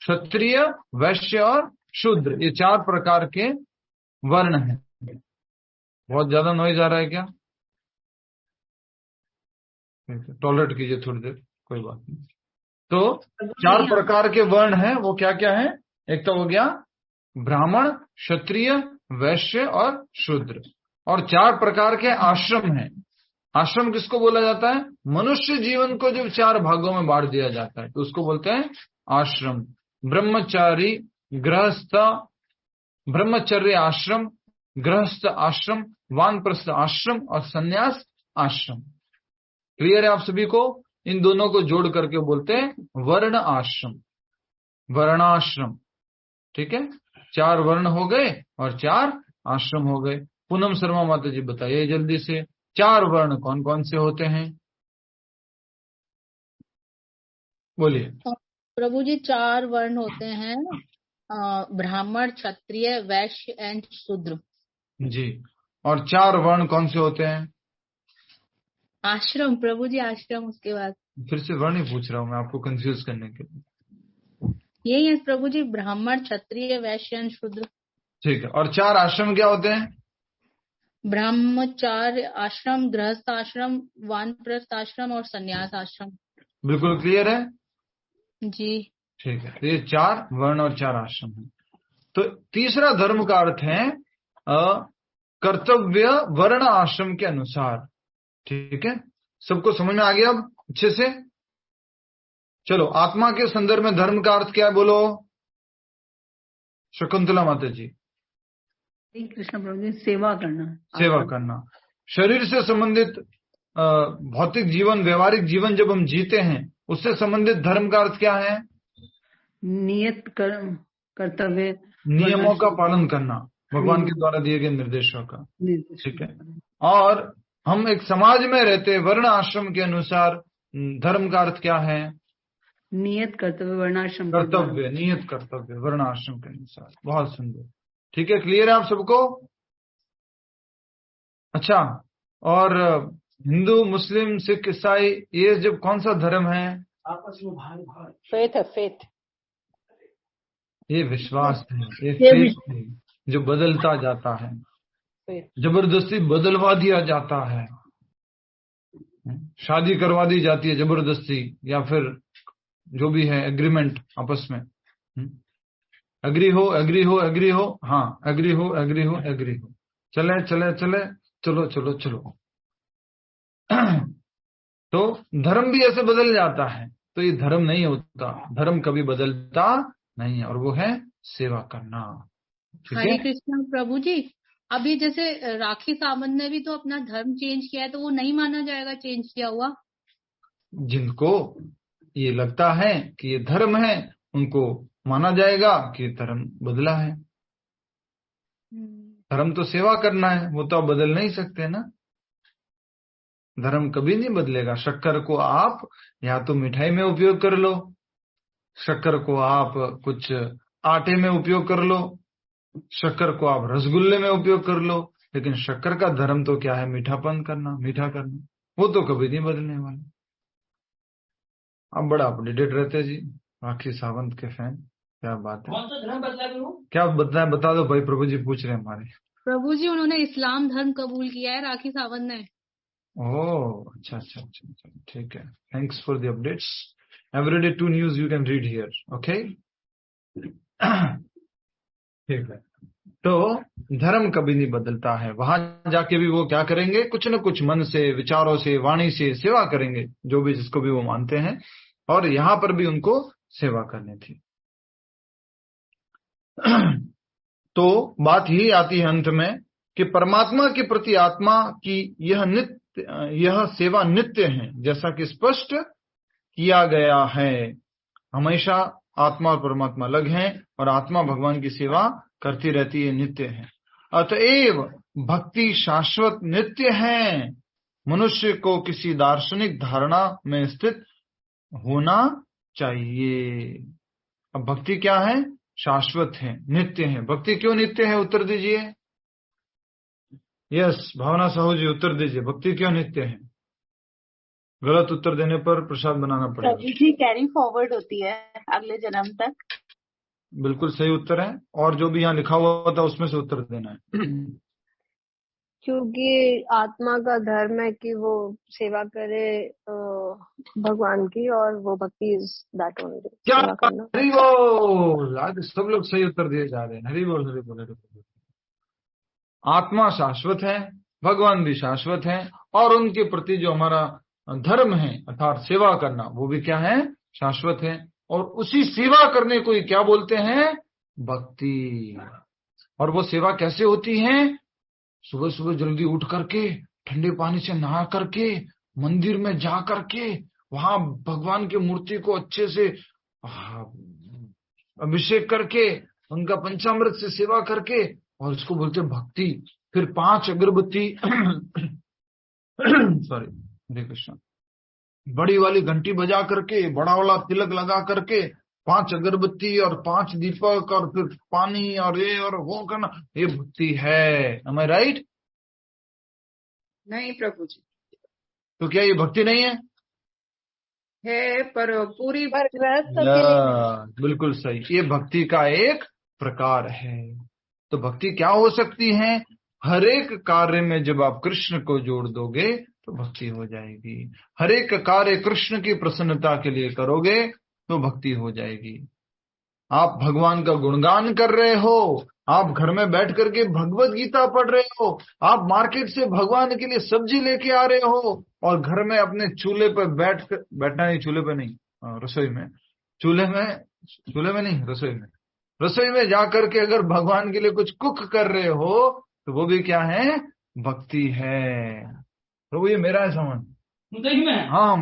S1: क्षत्रिय, वैश्य और शूद्र, ये 4 प्रकार के वर्ण हैं। बहुत ज्यादा नॉइज आ रहा है क्या? टॉलरेट कीजिए थोड़ी देर, कोई बात नहीं। तो 4 प्रकार के वर्ण हैं, वो क्या क्या है? एक तो हो गया ब्राह्मण, क्षत्रिय, वैश्य और शूद्र। और 4 प्रकार के आश्रम हैं। आश्रम किसको बोला जाता है? मनुष्य जीवन को जब 4 भागों में बांट दिया जाता है तो उसको बोलते हैं आश्रम। ब्रह्मचारी, गृहस्थ, ब्रह्मचर्य आश्रम, गृहस्थ आश्रम, वानप्रस्थ आश्रम और संन्यास आश्रम। क्लियर है आप सभी को? इन दोनों को जोड़ करके बोलते हैं वर्ण आश्रम, वर्णाश्रम। ठीक है, 4 वर्ण हो गए और 4 आश्रम हो गए। पूनम शर्मा माता जी बताइए जल्दी से, 4 वर्ण कौन कौन से होते हैं? बोलिए।
S5: प्रभु जी 4 वर्ण होते हैं, ब्राह्मण, क्षत्रिय, वैश्य एंड शूद्र
S1: जी। और 4 वर्ण कौन से होते हैं?
S5: आश्रम प्रभु जी, आश्रम। उसके बाद
S1: फिर से वर्ण ही पूछ रहा हूं मैं आपको कंफ्यूज करने के लिए।
S5: यही है प्रभु जी, ब्राह्मण, क्षत्रिय, वैश्य एंड शूद्र।
S1: ठीक है। और 4 आश्रम क्या होते हैं?
S5: ब्रह्मचार्य आश्रम, गृहस्थ आश्रम, वानप्रस्थ आश्रम और संन्यास आश्रम।
S1: बिल्कुल क्लियर है
S5: जी
S1: ठीक है। तो ये 4 वर्ण और 4 आश्रम है। तो तीसरा धर्म का अर्थ है कर्तव्य वर्ण आश्रम के अनुसार। ठीक है, सबको समझ में आ गया अब अच्छे से? चलो, आत्मा के संदर्भ में धर्म का अर्थ क्या है बोलो शकुंतला माता जी।
S2: कृष्ण प्रभु जी, सेवा करना।
S1: सेवा करना। शरीर से संबंधित भौतिक जीवन, व्यवहारिक जीवन जब हम जीते हैं, उससे संबंधित धर्म का अर्थ क्या है?
S2: नियत कर्तव्य,
S1: नियमों का पालन करना, भगवान के द्वारा दिए गए निर्देशों का। ठीक है। और हम एक समाज में रहते, वर्ण आश्रम के अनुसार धर्म का अर्थ क्या है?
S2: नियत कर्तव्य, वर्णाश्रम।
S1: कर्तव्य, नियत कर्तव्य वर्ण आश्रम के अनुसार। बहुत सुंदर। ठीक है, क्लियर है आप सबको? अच्छा, और हिंदू, मुस्लिम, सिख, ईसाई, ये जब कौन सा धर्म है?
S2: आपस में भाई भाई।
S8: फेथ है, फेथ।
S1: ये विश्वास है, ये फेथ है जो बदलता जाता है, जबरदस्ती बदलवा दिया जाता है, शादी करवा दी जाती है जबरदस्ती, या फिर जो भी है एग्रीमेंट आपस में। एग्री हो, एग्री हो, एग्री हो, हाँ एग्री हो, एग्री हो, एग्री हो, चले चले चले, चलो चलो चलो। तो धर्म भी ऐसे बदल जाता है। तो ये धर्म नहीं होता, धर्म कभी बदलता नहीं है, और वो है सेवा करना। ठीक
S5: हरे
S1: है।
S5: कृष्ण प्रभु जी, अभी जैसे राखी सावंत ने भी तो अपना धर्म चेंज किया है, तो वो नहीं माना जाएगा चेंज किया हुआ?
S1: जिनको ये लगता है कि ये धर्म है, उनको माना जाएगा कि धर्म बदला है। धर्म तो सेवा करना है, वो तो आप बदल नहीं सकते ना। धर्म कभी नहीं बदलेगा। शक्कर को आप या तो मिठाई में उपयोग कर लो, शक्कर को आप कुछ आटे में उपयोग कर लो, शक्कर को आप रसगुल्ले में उपयोग कर लो, लेकिन शक्कर का धर्म तो क्या है? मीठापन करना, मीठा करना। वो तो कभी नहीं बदलने वाला। आप बड़ा अपडेटेड रहते जी, राखी सावंत के फैन। क्या बात है, क्या बदला है बता दो भाई। प्रभु जी पूछ रहे हैं हमारे।
S5: प्रभु जी उन्होंने इस्लाम धर्म कबूल किया है राखी सावंत ने।
S1: ओह अच्छा अच्छा अच्छा, ठीक है। Thanks for the updates. Everyday 2 news you can read here, okay. ठीक है, तो धर्म कभी नहीं बदलता है। वहां जाके भी वो क्या करेंगे? कुछ न कुछ मन से, विचारों से, वाणी से सेवा करेंगे, जो भी जिसको भी वो मानते हैं। और यहाँ पर भी उनको सेवा करनी थी। तो बात यही आती है अंत में कि परमात्मा के प्रति आत्मा की यह सेवा नित्य है, जैसा कि स्पष्ट किया गया है। हमेशा आत्मा और परमात्मा अलग हैं और आत्मा भगवान की सेवा करती रहती है, नित्य है। अतएव भक्ति शाश्वत नित्य है। मनुष्य को किसी दार्शनिक धारणा में स्थित होना चाहिए। अब भक्ति क्या है? शाश्वत है, नित्य है। भक्ति क्यों नित्य है? उत्तर दीजिए। यस, भावना साहू जी उत्तर दीजिए। भक्ति क्यों नित्य है? गलत उत्तर देने पर प्रसाद बनाना पड़ेगा।
S2: प्रभु जी कैरी फॉरवर्ड होती है अगले जन्म तक।
S1: बिल्कुल सही उत्तर है। और जो भी यहाँ लिखा हुआ था उसमें से उत्तर देना है।
S7: क्योंकि आत्मा का धर्म है कि वो सेवा करे भगवान की, और वो भक्ति इज दैट ओनली,
S1: क्या?
S7: सेवा करना।
S1: हरि बोल। आज सब लोग सही उत्तर दिए जा रहे हैं। हरि बोल, हरि बोल, हरि बोल। आत्मा शाश्वत है, भगवान भी शाश्वत है, और उनके प्रति जो हमारा धर्म है अर्थात सेवा करना, वो भी क्या है? शाश्वत है। और उसी सेवा करने को ही क्या बोलते हैं? भक्ति। और वो सेवा कैसे होती है? सुबह सुबह जल्दी उठ करके, ठंडे पानी से नहा करके, मंदिर में जा करके, वहां भगवान की मूर्ति को अच्छे से अभिषेक करके, उनका पंचामृत से सेवा करके, और उसको बोलते भक्ति। फिर 5 अगरबत्ती सॉरी, हरे कृष्ण, बड़ी वाली घंटी बजा करके, बड़ा वाला तिलक लगा करके, 5 अगरबत्ती और 5 दीपक और फिर पानी और ये और वो करना, ये भक्ति है। एम आई राइट?
S3: नहीं प्रभु जी।
S1: तो क्या ये भक्ति नहीं है?
S3: है, पर पूरी
S1: बिल्कुल सही, ये भक्ति का एक प्रकार है। तो भक्ति क्या हो सकती है? हर एक कार्य में जब आप कृष्ण को जोड़ दोगे तो भक्ति हो जाएगी। हर एक कार्य कृष्ण की प्रसन्नता के लिए करोगे तो भक्ति हो जाएगी। आप भगवान का गुणगान कर रहे हो, आप घर में बैठ करके भगवत गीता पढ़ रहे हो, आप मार्केट से भगवान के लिए सब्जी लेके आ रहे हो, और घर में अपने चूल्हे पर बैठना नहीं, चूल्हे पे नहीं, रसोई में, चूल्हे में नहीं, रसोई में जाकर के अगर भगवान के लिए कुछ कुक कर रहे हो तो वो भी क्या है? भक्ति है। प्रभु ये मेरा है सामान। हाँ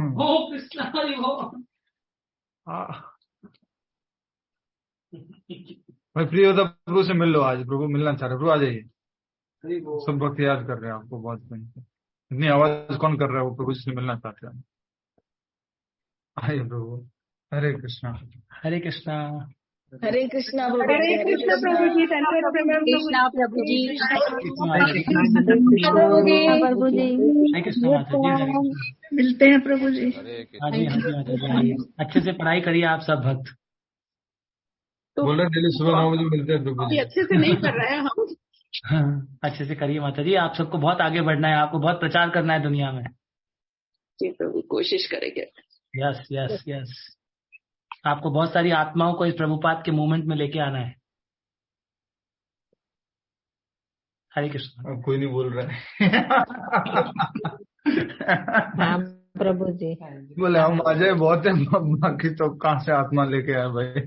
S1: भाई, प्रिय होता प्रभु से मिल लो आज। प्रभु मिलना चाह रहे, प्रभु आ जाइए। सब भक्त याद कर रहे हैं आपको, बहुत इतनी आवाज कौन कर रहा है? वो प्रभु से मिलना चाहते हैं। आइए प्रभु। हरे कृष्णा, हरे कृष्णा,
S2: हरे कृष्णा प्रभु जी।
S4: हरे कृष्ण प्रभु जी।
S2: कृष्णा प्रभु जी।
S6: प्रभु जी
S4: मिलते हैं प्रभु जी।
S9: हाँ जी, अच्छे से पढ़ाई करिए आप सब भक्त।
S1: बोल रहे डेली सुबह 9 बजे मिलते हैं प्रभु जी।
S3: अच्छे से नहीं कर रहे हैं हम।
S9: हाँ, अच्छे से करिए माता जी। आप सबको बहुत आगे बढ़ना है, आपको बहुत प्रचार करना है दुनिया में।
S3: जी प्रभु, कोशिश करेंगे।
S9: यस यस यस, आपको बहुत सारी आत्माओं को इस प्रभुपाद के मूवमेंट में लेके आना है। हरे कृष्ण।
S1: अब कोई नहीं बोल रहा है।
S6: हाँ प्रभु जी।
S1: बोले हम आ जाए बहुत है, बाकी तो कहाँ से आत्मा लेके आए भाई।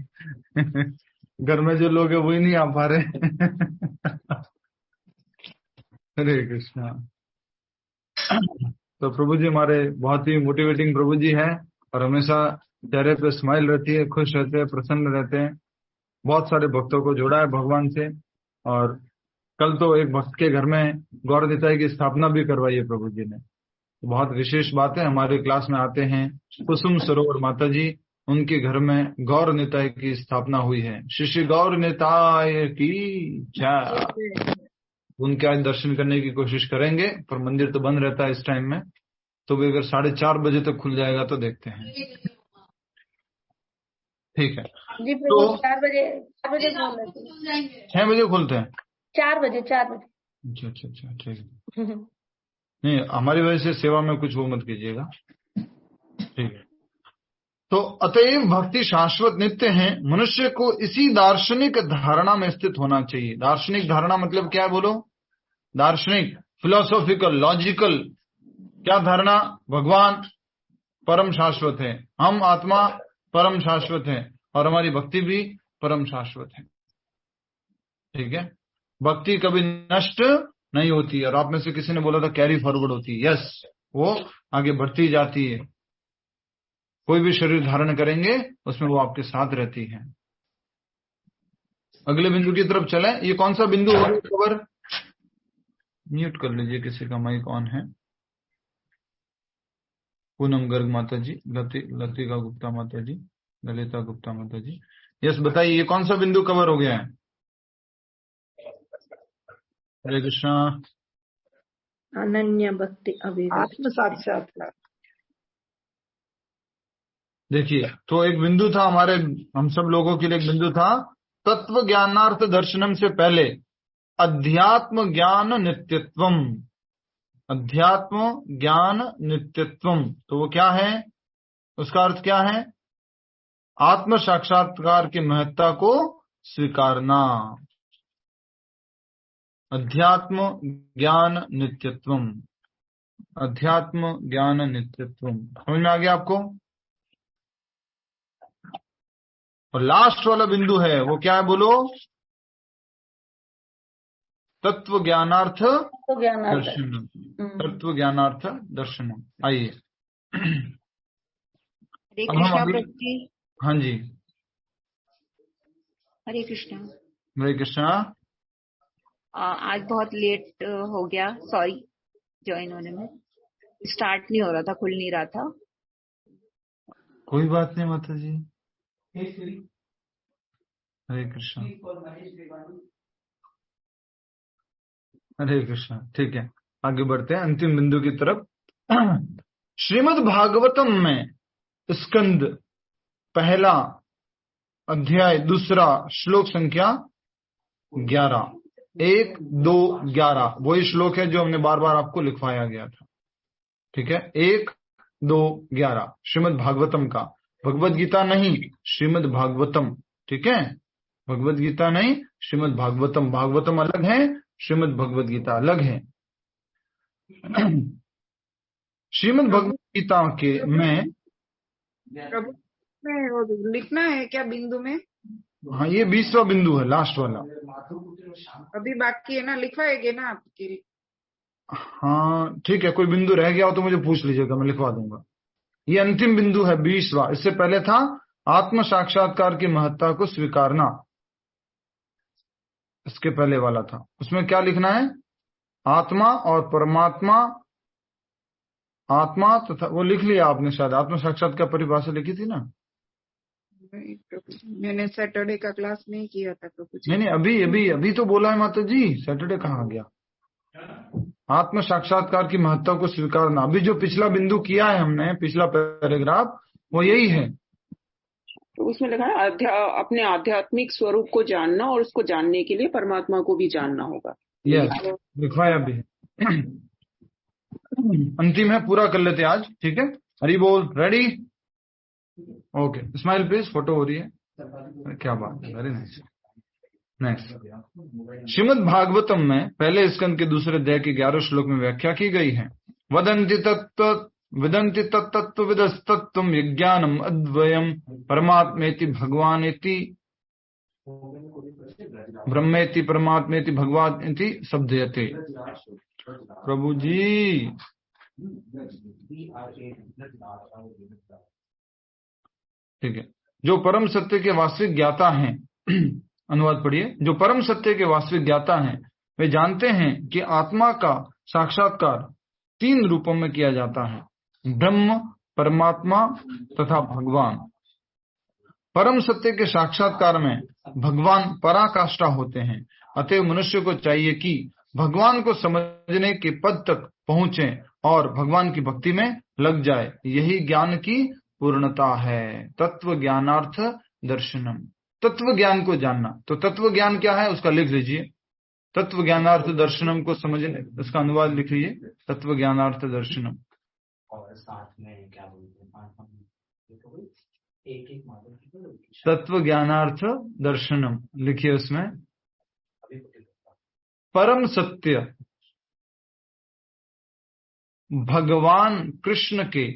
S1: घर में जो लोग है वही नहीं आ पा रहे। हरे कृष्णा। तो प्रभु जी हमारे बहुत ही मोटिवेटिंग प्रभु जी हैं, और हमेशा चेहरे पे स्माइल रहती है, खुश रहते हैं, प्रसन्न रहते हैं। बहुत सारे भक्तों को जोड़ा है भगवान से। और कल तो एक भक्त के घर में गौर निताई की स्थापना भी करवाई है प्रभु जी ने। बहुत विशेष बात है। हमारे क्लास में आते हैं कुसुम सरोवर माता जी, उनके घर में गौर निताई की स्थापना हुई है। श्री श्री गौर निताई की जय। उनके आज दर्शन करने की कोशिश करेंगे, पर मंदिर तो बंद रहता है इस टाइम में, तो भी अगर 4:30 बजे तक खुल जाएगा तो देखते हैं। ठीक है
S6: जी
S1: तो
S6: प्रभु 4 बजे खोल लेते हैं।
S1: 6 बजे खुलते हैं।
S6: 4 बजे
S1: अच्छा ठीक है। नहीं, हमारी वजह से सेवा में कुछ वो मत कीजिएगा। ठीक है। तो अतएव भक्ति शाश्वत नित्य है। मनुष्य को इसी दार्शनिक धारणा में स्थित होना चाहिए। दार्शनिक धारणा मतलब क्या है बोलो? दार्शनिक, फिलोसॉफिकल, लॉजिकल। क्या धारणा? भगवान परम शाश्वत है, हम आत्मा परम शाश्वत है, और हमारी भक्ति भी परम शाश्वत है। ठीक है। भक्ति कभी नष्ट नहीं होती। और आप में से किसी ने बोला था कैरी फॉरवर्ड होती है। यस, वो आगे बढ़ती जाती है। कोई भी शरीर धारण करेंगे उसमें वो आपके साथ रहती है। अगले बिंदु की तरफ चलें। ये कौन सा बिंदु हो गया कवर? म्यूट कर लीजिए, किसी का माइक ऑन है। पूनम गर्ग माता जी, लतिका गुप्ता माता जी, ललिता गुप्ता माता जी। यस, बताइए ये कौन सा बिंदु कवर हो गया है? हरे कृष्णा।
S2: अनन्य भक्ति अभिव्यक्ति,
S4: आत्म साक्षात्कार।
S1: देखिए, तो एक बिंदु था हमारे, हम सब लोगों के लिए एक बिंदु था तत्व ज्ञानार्थ दर्शनम से पहले अध्यात्म ज्ञान नित्यत्वम। अध्यात्म ज्ञान नित्यत्वम, तो वो क्या है? उसका अर्थ क्या है? आत्म साक्षात्कार की महत्ता को स्वीकारना। अध्यात्म ज्ञान नित्यत्वम, अध्यात्म ज्ञान नित्यत्वम। समझ में आ गया आपको? और लास्ट वाला बिंदु है वो क्या है बोलो? तत्व ज्ञानार्थ दर्शनम। तत्व ज्ञानार्थ दर्शनम। आइए
S2: हरे
S1: अब हम
S2: कृष्णा
S1: अगले।
S2: प्रभु जी।
S1: हाँ जी,
S2: हरे कृष्णा।
S1: हरे कृष्णा।
S2: आज बहुत लेट हो गया, सॉरी ज्वाइन होने में। स्टार्ट नहीं हो रहा था, खुल नहीं रहा था।
S1: कोई बात नहीं माता जी। हरे कृष्णा, हरे कृष्णा। ठीक है, आगे बढ़ते हैं अंतिम बिंदु की तरफ। श्रीमद् भागवतम में स्कंद पहला अध्याय 2 श्लोक संख्या 11, 1, 2, 11 वही श्लोक है जो हमने बार बार आपको लिखवाया गया था। ठीक है, 1, 2, 11 श्रीमद् भागवतम का। भगवत गीता नहीं, श्रीमद् भागवतम। ठीक है, भगवत गीता नहीं, श्रीमद् भागवतम। भागवतम अलग है, श्रीमद् भगवत गीता अलग है। श्रीमद् भगवत गीता के में
S3: प्रभु में वो लिखना है क्या बिंदु में?
S1: हाँ, ये 20वां बिंदु है, लास्ट वाला।
S3: अभी बाकी है ना, लिखवाएंगे ना आपके?
S1: हाँ ठीक है, कोई बिंदु रह गया हो तो मुझे पूछ लीजिएगा, मैं लिखवा दूंगा। ये अंतिम बिंदु है 20वां। इससे पहले था आत्म साक्षात्कार की महत्ता को स्वीकारना, इसके पहले वाला था। उसमें क्या लिखना है? आत्मा और परमात्मा, आत्मा तथा वो लिख लिया आपने शायद। आत्म साक्षात्कार परिभाषा लिखी थी ना?
S3: नहीं प्रभु, मैंने सैटरडे का क्लास नहीं किया था प्रभु जी।
S1: नहीं, अभी अभी अभी तो बोला है माता जी। सैटरडे कहाँ गया? आत्म साक्षात्कार की महत्ता को स्वीकारना। अभी जो पिछला बिंदु किया है हमने, पिछला पैराग्राफ, वो यही है।
S3: तो उसमें लिखा है अपने आध्यात्मिक स्वरूप को जानना, और उसको जानने के लिए परमात्मा को भी जानना होगा।
S1: यस, लिखवाया भी है। अंतिम है, पूरा कर लेते आज। ठीक है, हरि बोल। Ready? Okay, smile please. Photo हो रही है, क्या बात है, very nice. Next, Shrimad Bhagavatam में पहले स्कंद के 2 अध्याय के 11 श्लोक में व्याख्या की गई है। वदन्ति तत्तत्व विदस्तत्वम विज्ञानम अद्वयम परमात्मेति भगवानेति ब्रह्मेति परमात्मेति भगवानेति शब्दयते। प्रभु जी ठीक है। जो परम सत्य के वास्तविक ज्ञाता हैं अनुवाद पढ़िए। जो परम सत्य के वास्तविक ज्ञाता हैं वे जानते हैं कि आत्मा का साक्षात्कार 3 रूपों में किया जाता है, ब्रह्म, परमात्मा तथा भगवान। परम सत्य के साक्षात्कार में भगवान पराकाष्ठा होते हैं। अतः मनुष्य को चाहिए कि भगवान को समझने के पद तक पहुंचे और भगवान की भक्ति में लग जाए। यही ज्ञान की पूर्णता है। तत्व ज्ञानार्थ दर्शनम, तत्व ज्ञान को जानना। तो तत्व ज्ञान क्या है उसका लिख लीजिए। तत्व ज्ञानार्थ दर्शनम को समझने, उसका अनुवाद लिख लीजिए, तत्व ज्ञानार्थ दर्शनम।
S9: और साथ में क्या बोलते हैं, एक
S1: तत्व ज्ञानार्थ दर्शनम लिखिए। उसमें परम सत्य भगवान कृष्ण के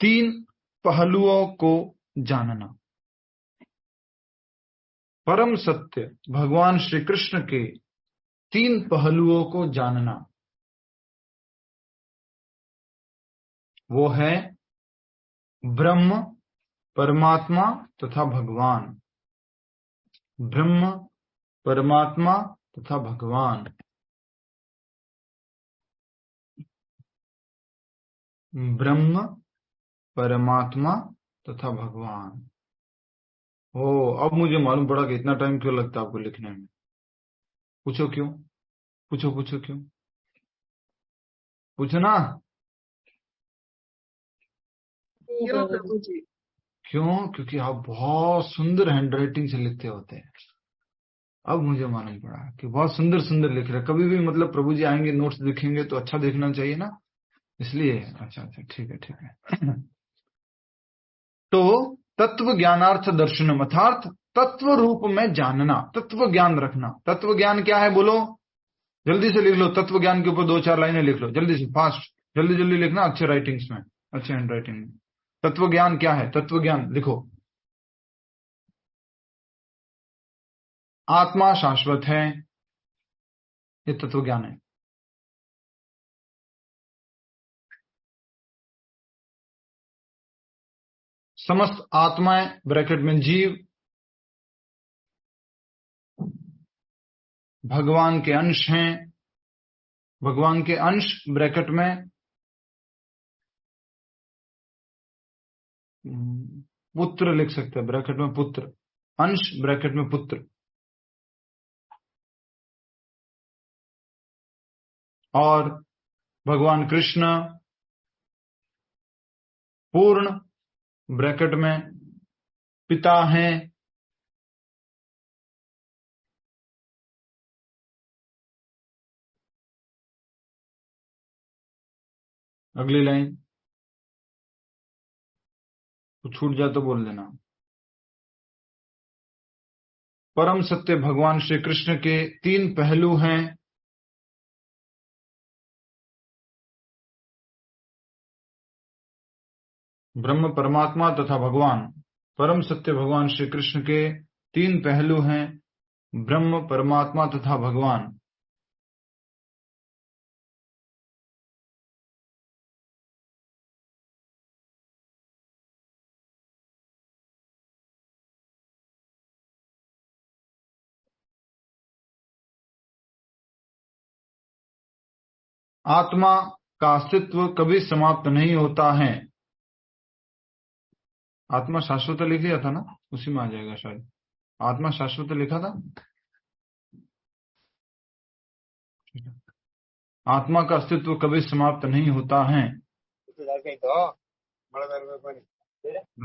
S1: 3 पहलुओं को जानना। परम सत्य भगवान श्री कृष्ण के 3 पहलुओं को जानना, वो है ब्रह्म, परमात्मा तथा भगवान। ब्रह्म, परमात्मा तथा भगवान। ब्रह्म, परमात्मा तथा भगवान। अब मुझे मालूम पड़ा कि इतना टाइम क्यों लगता है आपको लिखने में। पूछो क्यों? पूछो क्यों? पूछो ना।
S3: क्यों प्रभु जी?
S1: क्यों? क्योंकि आप बहुत सुंदर हैंडराइटिंग से लिखते होते हैं। अब मुझे मालूम पड़ा कि बहुत सुंदर सुंदर लिख रहे। कभी भी मतलब प्रभु जी आएंगे, नोट्स दिखेंगे तो अच्छा देखना चाहिए ना, इसलिए। अच्छा, ठीक है। तो तत्व ज्ञानार्थ दर्शनम अर्थात तत्व रूप में जानना, तत्व ज्ञान रखना। तत्व ज्ञान क्या है बोलो? जल्दी से लिख लो। तत्व ज्ञान के ऊपर 2-4 लाइनें लिख लो, जल्दी से, फास्ट, जल्दी लिखना, अच्छे राइटिंग्स में, अच्छे हैंडराइटिंग में। तत्व ज्ञान क्या है? तत्व ज्ञान लिखो। आत्मा शाश्वत है, ये तत्व ज्ञान है। समस्त आत्माएं ब्रैकेट में जीव भगवान के अंश हैं। भगवान के अंश ब्रैकेट में पुत्र लिख सकते हैं, ब्रैकेट में पुत्र, अंश ब्रैकेट में पुत्र। और भगवान कृष्ण पूर्ण ब्रैकेट में पिता हैं। अगली लाइन तो छूट जाए तो बोल देना। परम सत्य भगवान श्री कृष्ण के 3 पहलू हैं। ब्रह्म, परमात्मा तथा भगवान। परम सत्य भगवान श्री कृष्ण के 3 पहलू हैं, ब्रह्म, परमात्मा तथा भगवान। आत्मा का अस्तित्व कभी समाप्त नहीं होता है। आत्मा शाश्वत लिख दिया था ना, उसी में आ जाएगा शायद। आत्मा शाश्वत लिखा था। आत्मा का अस्तित्व कभी समाप्त नहीं होता है।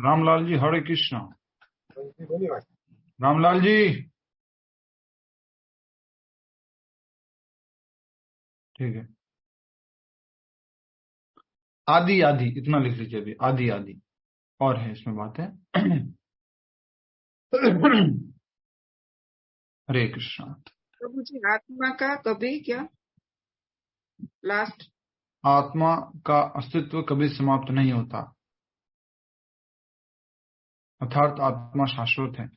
S1: रामलाल जी, हरे कृष्णा। रामलाल जी, ठीक है। आदि आदि इतना लिख लीजिए अभी, आदि आदि और है इसमें बात है। हरे कृष्णा।
S3: प्रभु जी आत्मा का कभी क्या लास्ट?
S1: आत्मा का अस्तित्व कभी समाप्त नहीं होता, अर्थात आत्मा शाश्वत है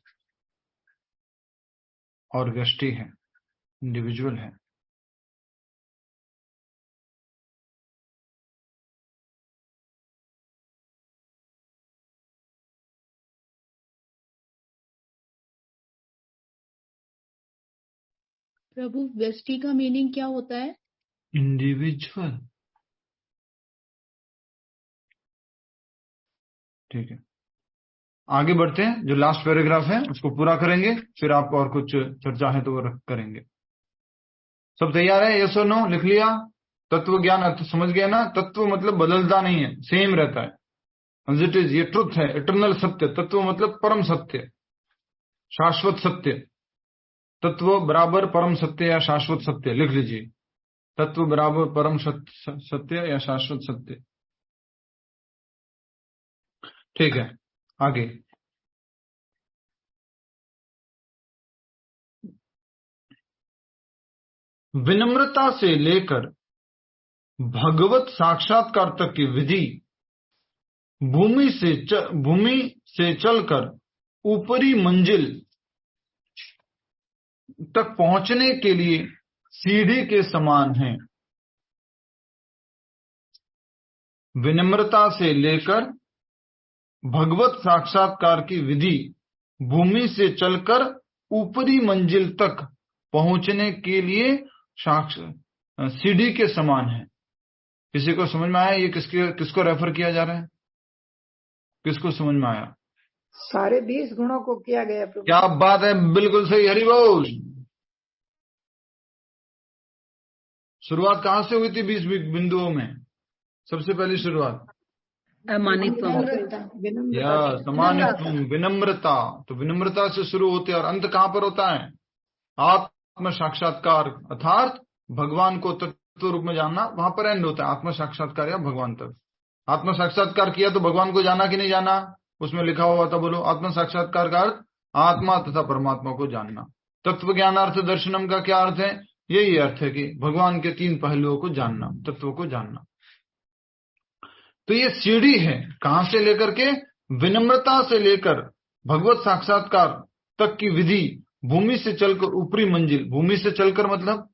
S1: और व्यष्टि है, इंडिविजुअल है।
S5: प्रभु व्यष्टि का मीनिंग क्या होता है?
S1: इंडिविजुअल। ठीक है, आगे बढ़ते हैं। जो लास्ट पैराग्राफ है उसको पूरा करेंगे, फिर आपको और कुछ चर्चा है तो वो करेंगे। सब तैयार है? यस और नो लिख लिया? तत्व ज्ञान अर्थ समझ गया ना? तत्व मतलब बदलता नहीं है, सेम रहता है, एज इट इज। ये ट्रुथ है, इटर्नल सत्य। तत्व मतलब परम सत्य, शाश्वत सत्य। तत्व बराबर परम सत्य या शाश्वत सत्य, लिख लीजिए। तत्व बराबर परम सत्य या शाश्वत सत्य। ठीक है, आगे। विनम्रता से लेकर भगवत साक्षात्कार तक की विधि भूमि से चलकर ऊपरी मंजिल तक पहुंचने के लिए सीढ़ी के समान है। विनम्रता से लेकर भगवत साक्षात्कार की विधि भूमि से चलकर ऊपरी मंजिल तक पहुंचने के लिए सीढ़ी के समान है। किसी को समझ में आया ये किसको रेफर किया जा रहा है? किसको समझ में आया?
S10: सारे 20 गुणों को किया गया प्रभु।
S1: क्या बात है, बिल्कुल सही, हरि बोल। शुरुआत कहां से हुई थी 20 बिंदुओं में? सबसे पहली शुरुआत समानित्वम, विनम्रता। तो विनम्रता से शुरू होते और अंत कहां पर होता है? आत्म साक्षात्कार, अर्थात भगवान को तत्व रूप में जानना, वहां पर एंड होता है आत्म साक्षात्कार या भगवान तक। आत्म साक्षात्कार किया तो भगवान को जाना कि नहीं जाना? उसमें लिखा हुआ था, बोलो। आत्म साक्षात्कार का अर्थ आत्मा तथा परमात्मा को जानना। तत्व ज्ञानार्थ दर्शनम का क्या अर्थ है? यही अर्थ है कि भगवान के 3 पहलुओं को जानना, तत्व को जानना। तो ये सीढ़ी है, कहां से लेकर के? विनम्रता से लेकर भगवत साक्षात्कार तक की विधि भूमि से चलकर ऊपरी मंजिल। भूमि से चलकर मतलब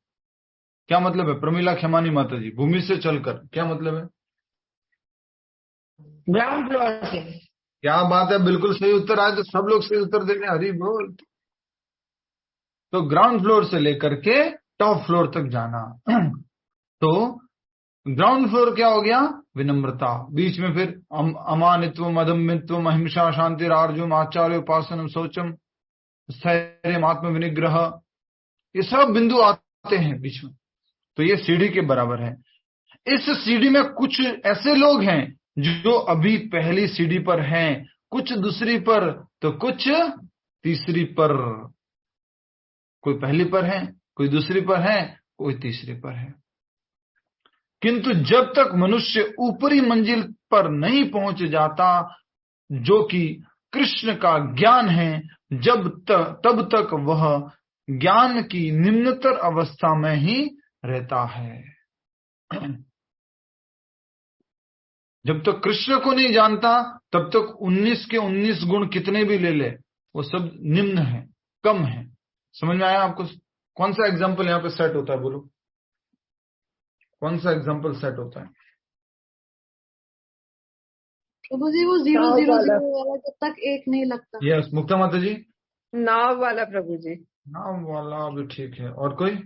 S1: क्या मतलब है? प्रमीला खेमानी माता जी, भूमि से चलकर क्या मतलब है?
S10: ग्राउंड फ्लोर से।
S1: क्या बात है, बिल्कुल सही उत्तर आए तो सब लोग सही उत्तर दे रहे हैं, हरि बोल। तो ग्राउंड फ्लोर से लेकर के टॉप फ्लोर तक जाना। तो ग्राउंड फ्लोर क्या हो गया? विनम्रता। बीच में फिर अमानित्व, अदम्यत्व, अहिंसा, शांति, आर्जुम, आचार्य, उपासनम, शौचम, स्थैर्य, आत्म विनिग्रह, ये सब बिंदु आते हैं बीच में। तो ये सीढ़ी के बराबर है। इस सीढ़ी में कुछ ऐसे लोग हैं जो अभी पहली सीढ़ी पर हैं, कुछ दूसरी पर, तो कुछ तीसरी पर। कोई पहली पर है, कोई दूसरी पर है, कोई तीसरी पर है। किंतु जब तक मनुष्य ऊपरी मंजिल पर नहीं पहुंच जाता, जो कि कृष्ण का ज्ञान है, तब तक वह ज्ञान की निम्नतर अवस्था में ही रहता है। जब तक कृष्ण को नहीं जानता, तब तक 19 के 19 गुण कितने भी ले ले, वो सब निम्न है, कम है। समझ में आया आपको? कौन सा एग्जाम्पल यहाँ पे सेट होता है, बोलो? कौन सा एग्जाम्पल सेट होता है?
S4: प्रभु जी वो 000 वाला जब तक एक नहीं लगता।
S1: यस, मुक्ता माता जी।
S10: नाव वाला प्रभु जी।
S1: नाव वाला भी ठीक है। और कोई?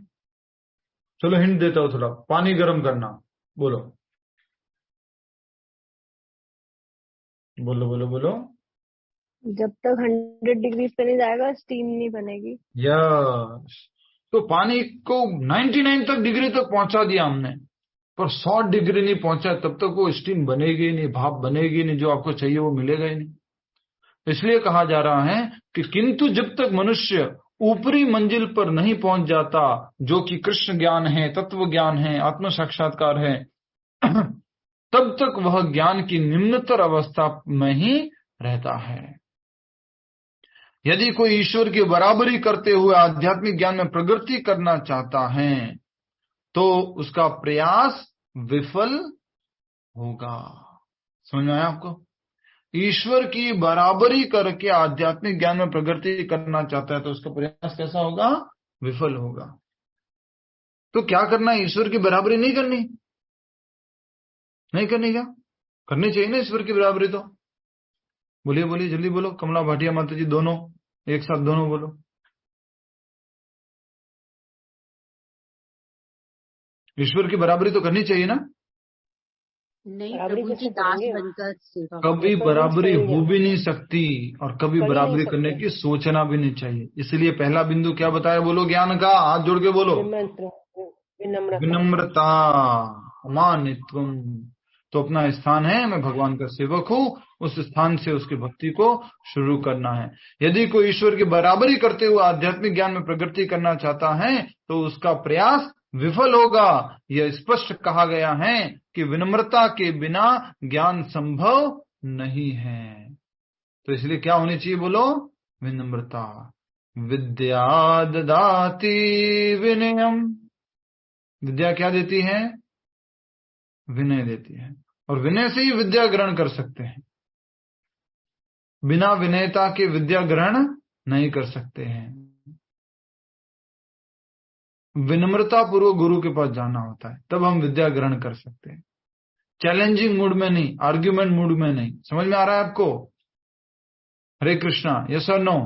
S1: चलो हिंट देता हूं थोड़ा। पानी गर्म करना, बोलो बोलो बोलो बोलो।
S7: जब तक 100 डिग्री पे नहीं जाएगा स्टीम नहीं बनेगी।
S1: यस, तो पानी को 99 तक डिग्री तक पहुंचा दिया हमने, पर 100 डिग्री नहीं पहुंचा, तब तक वो स्टीम बनेगी नहीं, भाप बनेगी नहीं, जो आपको चाहिए वो मिलेगा ही नहीं। इसलिए कहा जा रहा है कि किंतु जब तक मनुष्य ऊपरी मंजिल पर नहीं पहुंच जाता, जो कि कृष्ण ज्ञान है, तत्व ज्ञान है, आत्म साक्षात्कार है, तब तक वह ज्ञान की निम्नतर अवस्था में ही रहता है। यदि कोई ईश्वर की बराबरी करते हुए आध्यात्मिक ज्ञान में प्रगति करना चाहता है, तो उसका प्रयास विफल होगा। समझ में आया आपको? ईश्वर की बराबरी करके आध्यात्मिक ज्ञान में प्रगति करना चाहता है, तो उसका प्रयास कैसा होगा? विफल होगा। तो क्या करना है? ईश्वर की बराबरी नहीं करनी, नहीं करनी, क्या करनी चाहिए ना ईश्वर की बराबरी? तो बोलिए बोलिए, जल्दी बोलो। कमला भाटिया माता जी, दोनों एक साथ, दोनों बोलो। ईश्वर की बराबरी तो करनी चाहिए ना।
S5: नहीं
S6: बराबरी
S5: प्रभु जी,
S6: कैसे
S5: दास
S6: करेंगे?
S5: बनकर सेवा
S1: कभी
S6: ऊपर
S1: बराबरी
S6: नीचे
S1: हो भी नहीं सकती और कभी
S6: कर ही नहीं
S1: बराबरी करने
S6: सकते।
S1: की सोचना भी नहीं चाहिए। इसलिए पहला बिंदु क्या बताया, बोलो ज्ञान का, हाथ जोड़ के बोलो।
S6: विनम्रता।
S1: विनम्रता, अमानित्व। तो अपना स्थान है, मैं भगवान का सेवक हूँ, उस स्थान से उसकी भक्ति को शुरू करना है। यदि कोई ईश्वर की बराबरी करते हुए आध्यात्मिक ज्ञान में प्रगति करना चाहता है तो उसका प्रयास विफल होगा। यह स्पष्ट कहा गया है कि विनम्रता के बिना ज्ञान संभव नहीं है। तो इसलिए क्या होनी चाहिए, बोलो विनम्रता। विद्या ददाति विनयम, विद्या क्या देती है, विनय देती है, और विनय से ही विद्या ग्रहण कर सकते हैं। बिना विनयता के विद्या ग्रहण नहीं कर सकते हैं। विनम्रता पूर्वक गुरु के पास जाना होता है, तब हम विद्या ग्रहण कर सकते हैं। चैलेंजिंग मूड में नहीं, आर्ग्यूमेंट मूड में नहीं। समझ में आ रहा है आपको? हरे कृष्णा, यस और नो?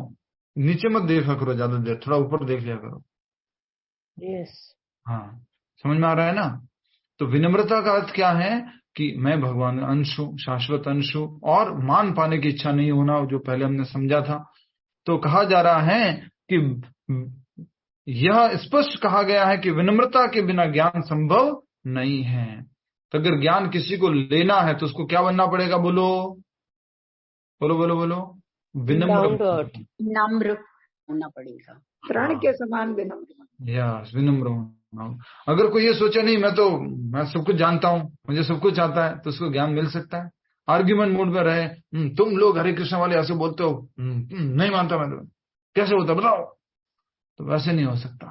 S1: नीचे मत देखा करो ज्यादा देर, थोड़ा ऊपर देख लिया करो।
S6: यस।
S1: हाँ, समझ में आ रहा है ना? तो विनम्रता का अर्थ क्या है कि मैं भगवान का अंश हूं, शाश्वत अंश हूं, और मान पाने की इच्छा नहीं होना, जो पहले हमने समझा था। तो कहा जा रहा है कि यह स्पष्ट कहा गया है कि विनम्रता के बिना ज्ञान संभव नहीं है। तो अगर ज्ञान किसी को लेना है तो उसको क्या बनना पड़ेगा, बोलो बोलो बोलो बोलो, विनम्र,
S5: नम्र होना पड़ेगा।
S10: प्राण के समान विनम्र।
S1: यस, विनम्र होना। अगर कोई ये सोचे नहीं मैं सब कुछ जानता हूँ, मुझे सब कुछ आता है, तो उसको ज्ञान मिल सकता है। आर्ग्यूमेंट मूड में रहे, तुम लोग हरे कृष्ण वाले ऐसे बोलते हो, नहीं मानता मैं, तो कैसे होता बताओ, तो वैसे नहीं हो सकता।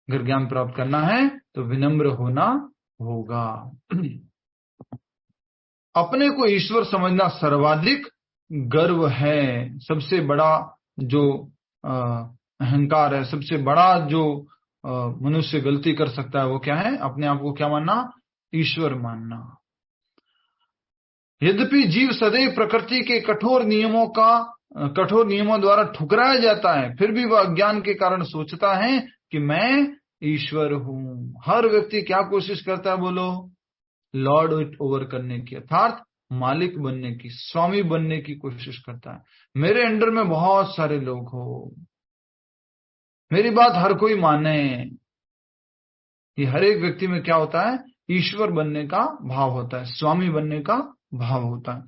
S1: अगर ज्ञान प्राप्त करना है तो विनम्र होना होगा। अपने को ईश्वर समझना सर्वाधिक गर्व है। सबसे बड़ा जो अहंकार है, सबसे बड़ा जो मनुष्य गलती कर सकता है वो क्या है, अपने आप को क्या मानना, ईश्वर मानना। यद्यपि जीव सदैव प्रकृति के कठोर नियमों द्वारा ठुकराया जाता है, फिर भी वह अज्ञान के कारण सोचता है कि मैं ईश्वर हूं। हर व्यक्ति क्या कोशिश करता है, बोलो, लॉर्ड इट ओवर करने की, अर्थात मालिक बनने की, स्वामी बनने की कोशिश करता है। मेरे अंडर में बहुत सारे लोग हो, मेरी बात हर कोई माने। ये हर एक व्यक्ति में क्या होता है, ईश्वर बनने का भाव होता है, स्वामी बनने का भाव होता है।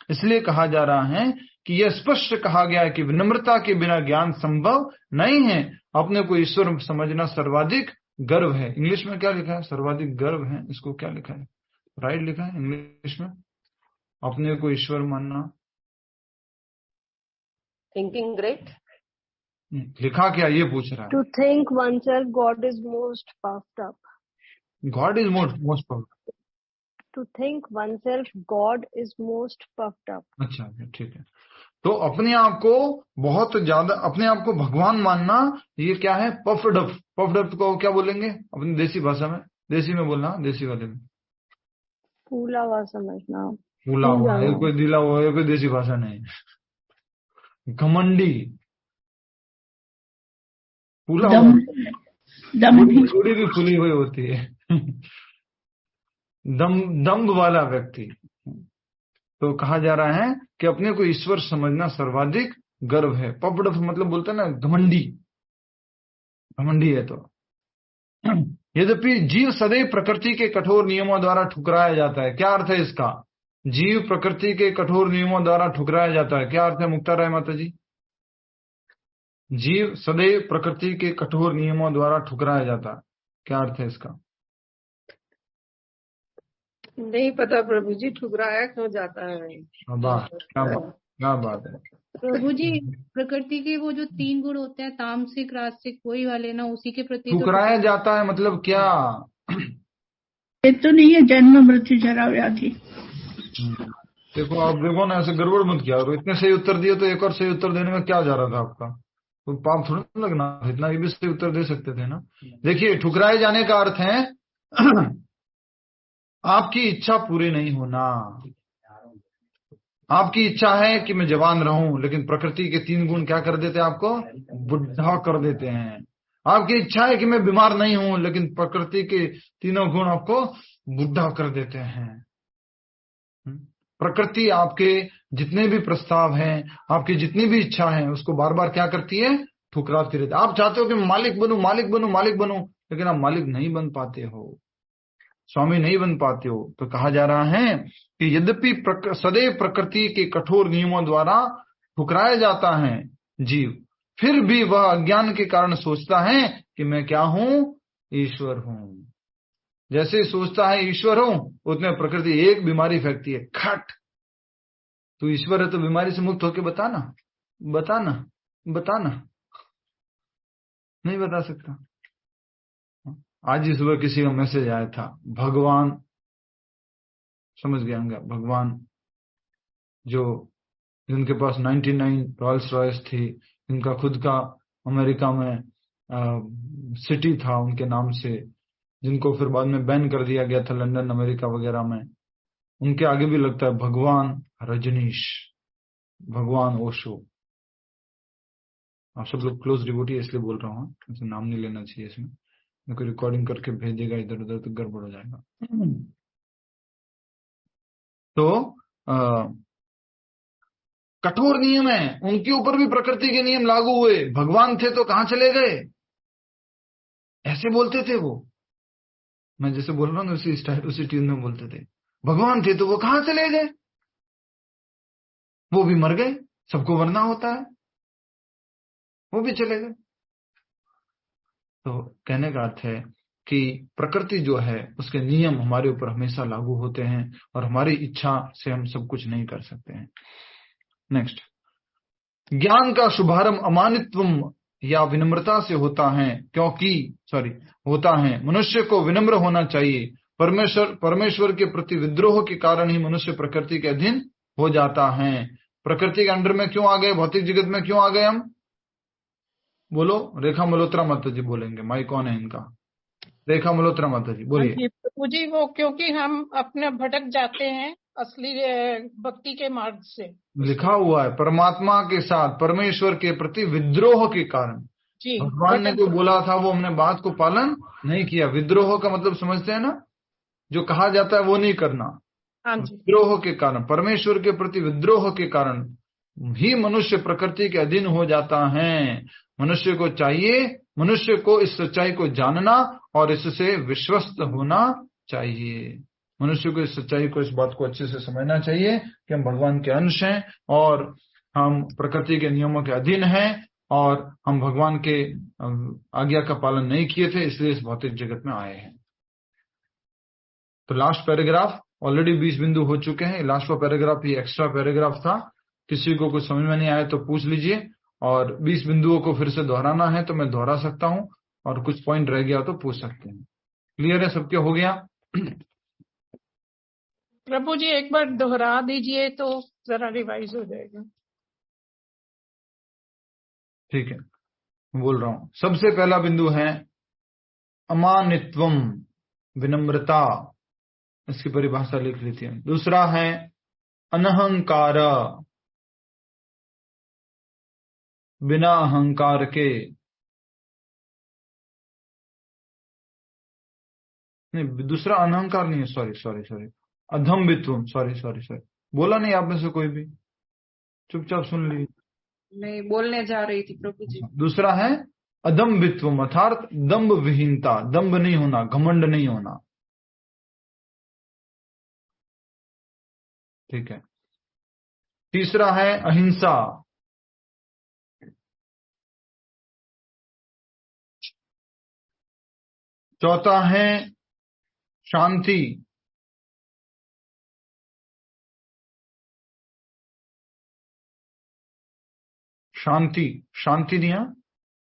S1: इसलिए कहा जा रहा है कि यह स्पष्ट कहा गया है कि विनम्रता के बिना ज्ञान संभव नहीं है। अपने को ईश्वर समझना सर्वाधिक गर्व है। इंग्लिश में क्या लिखा है, सर्वाधिक गर्व है, इसको क्या लिखा है, राइट लिखा है इंग्लिश में, अपने को ईश्वर मानना।
S6: Thinking great.
S1: लिखा क्या, ये पूछ रहा है।
S7: To think oneself God is most puffed up.
S1: God is most powerful.
S7: To think oneself God is most puffed up.
S1: अच्छा, ठीक है। तो अपने आप को बहुत ज्यादा, अपने आप को भगवान मानना, ये क्या है, पफ्ड अप। पफ्ड अप को क्या बोलेंगे अपनी देसी भाषा में, देसी में बोलना, देसी वाले में
S7: फूला हुआ समझना,
S1: फूला हुआ, ये कोई दिला हुआ, ये कोई देसी भाषा नहीं। घमंडी, फूला हुआ, थोड़ी भी फूली हुई होती है। दम्भ वाला व्यक्ति। तो कहा जा रहा है कि अपने को ईश्वर समझना सर्वाधिक गर्व है। पफ्ड अप मतलब बोलते हैं ना, घमंडी, घमंडी है। तो यद्यपि जीव सदैव प्रकृति के कठोर नियमों द्वारा ठुकराया जाता है। क्या अर्थ है इसका, जीव प्रकृति के कठोर नियमों द्वारा ठुकराया जाता है, क्या अर्थ है मुक्ता राय माता जी? जीव सदैव प्रकृति के कठोर नियमों द्वारा ठुकराया जाता है, क्या अर्थ है इसका?
S10: नहीं पता प्रभु जी, ठुकराया क्यों जाता है?
S1: क्या बात है
S5: प्रभु जी, प्रकृति के वो जो 3 गुण होते हैं, तामसिक, राजसिक, वही वाले ना, उसी के प्रति
S1: ठुकराया जाता है, मतलब क्या?
S11: ये तो नहीं है जन्म मृत्यु जरा व्याधि।
S1: देखो, आप देखो ना, ऐसे गड़बड़ मत किया करो। इतने सही उत्तर दिए तो एक और सही उत्तर देने में क्या जा रहा था आपका, तो पाप थोड़ा लगना, इतना भी सही उत्तर दे सकते थे ना। देखिए, ठुकराए जाने का अर्थ है आपकी इच्छा पूरी नहीं होना। आपकी इच्छा है कि मैं जवान रहूं, लेकिन प्रकृति के 3 गुण क्या कर देते हैं, आपको बुढ़ा कर देते हैं। आपकी इच्छा है कि मैं बीमार नहीं हूं, लेकिन प्रकृति के तीनों गुण आपको बुढ़ा कर देते हैं। प्रकृति आपके जितने भी प्रस्ताव हैं, आपकी जितनी भी इच्छा है, उसको बार बार क्या करती है? ठुकराती रहती है। आप चाहते हो कि मालिक बनूं, मालिक बनूं, मालिक बनूं, लेकिन आप मालिक नहीं बन पाते हो, स्वामी नहीं बन पाते हो। तो कहा जा रहा है कि यद्यपि सदैव प्रकृति के कठोर नियमों द्वारा ठुकराया जाता है जीव, फिर भी वह अज्ञान के कारण सोचता है कि मैं क्या हूं? ईश्वर हूं। जैसे ही सोचता है ईश्वर हूं, उतने प्रकृति एक बीमारी फेंकती है, खट। तू ईश्वर है तो बीमारी से मुक्त होके बताना, बताना, बताना। नहीं बता सकता। आज ही सुबह किसी का मैसेज आया था, भगवान, समझ गया होंगे, भगवान जो जिनके पास 99 रॉयल्स रॉयस थी, जिनका खुद का अमेरिका में सिटी था उनके नाम से, जिनको फिर बाद में बैन कर दिया गया था लंदन अमेरिका वगैरह में, उनके आगे भी लगता है भगवान रजनीश, भगवान ओशो। आप सब लोग क्लोज डिवोटी है इसलिए बोल रहा हूँ, ऐसे नाम नहीं लेना चाहिए इसमें, मेरे को रिकॉर्डिंग करके भेजेगा इधर उधर तो गड़बड़ हो जाएगा। तो कठोर नियम है, उनके ऊपर भी प्रकृति के नियम लागू हुए। भगवान थे तो कहां चले गए? ऐसे बोलते थे वो, मैं जैसे बोल रहा हूँ उसी स्टाइल उसी ट्यून में बोलते थे। भगवान थे तो वो कहां चले गए? वो भी मर गए, सबको मरना होता है, वो भी चले गए। तो कहने का अर्थ है कि प्रकृति जो है उसके नियम हमारे ऊपर हमेशा लागू होते हैं और हमारी इच्छा से हम सब कुछ नहीं कर सकते हैं। नेक्स्ट, ज्ञान का शुभारंभ अमानित्वम या विनम्रता से होता है, होता है। मनुष्य को विनम्र होना चाहिए। परमेश्वर के प्रति विद्रोह के कारण ही मनुष्य प्रकृति के अधीन हो जाता है। प्रकृति के अंडर में क्यों आ गए? भौतिक जगत में क्यों आ गए हम? बोलो। रेखा मल्होत्रा माता जी बोलेंगे, माइक कौन है इनका? रेखा मल्होत्रा माता जी बोलिए।
S10: प्रभु जी, वो क्योंकि हम अपने भटक जाते हैं असली भक्ति के मार्ग से।
S1: लिखा हुआ है परमात्मा के साथ परमेश्वर के प्रति विद्रोह के कारण। भगवान ने जो बोला था वो हमने बात को पालन नहीं किया। विद्रोह का मतलब समझते हैं ना, जो कहा जाता है वो नहीं करना। विद्रोह के कारण, परमेश्वर के प्रति विद्रोह के कारण ही मनुष्य प्रकृति के अधीन हो जाता है। मनुष्य को चाहिए, मनुष्य को इस सच्चाई को जानना और इससे विश्वस्त होना चाहिए। मनुष्य को इस सच्चाई को, इस बात को अच्छे से समझना चाहिए कि हम भगवान के अंश हैं और हम प्रकृति के नियमों के अधीन हैं और हम भगवान के आज्ञा का पालन नहीं किए थे, इसलिए इस भौतिक जगत में आए हैं। तो लास्ट पैराग्राफ ऑलरेडी 20 बिंदु हो चुके हैं। लास्ट पैराग्राफ ये एक्स्ट्रा पैराग्राफ था। किसी को कुछ समझ में नहीं आया तो पूछ लीजिए, और 20 बिंदुओं को फिर से दोहराना है तो मैं दोहरा सकता हूं, और कुछ पॉइंट रह गया तो पूछ सकते हैं। क्लियर है? सबके हो गया?
S10: प्रभु जी एक बार दोहरा दीजिए तो जरा रिवाइज हो जाएगा।
S1: ठीक है, बोल रहा हूं। सबसे पहला बिंदु है अमानित्वम, विनम्रता, इसकी परिभाषा लिख लेती है। दूसरा है अनहंकार, बिना अहंकार के। नहीं, दूसरा अनहंकार नहीं है, सॉरी अधम्बित्वम, सॉरी बोला नहीं आप में से कोई भी? चुपचाप सुन लीजिए।
S3: नहीं, बोलने जा रही थी प्रभु जी।
S1: दूसरा है अदम्बित्वम, अर्थात दम्भ विहीनता, दम्भ नहीं होना, घमंड नहीं होना। ठीक है। तीसरा है अहिंसा। चौथा है शांति। शांति दिया,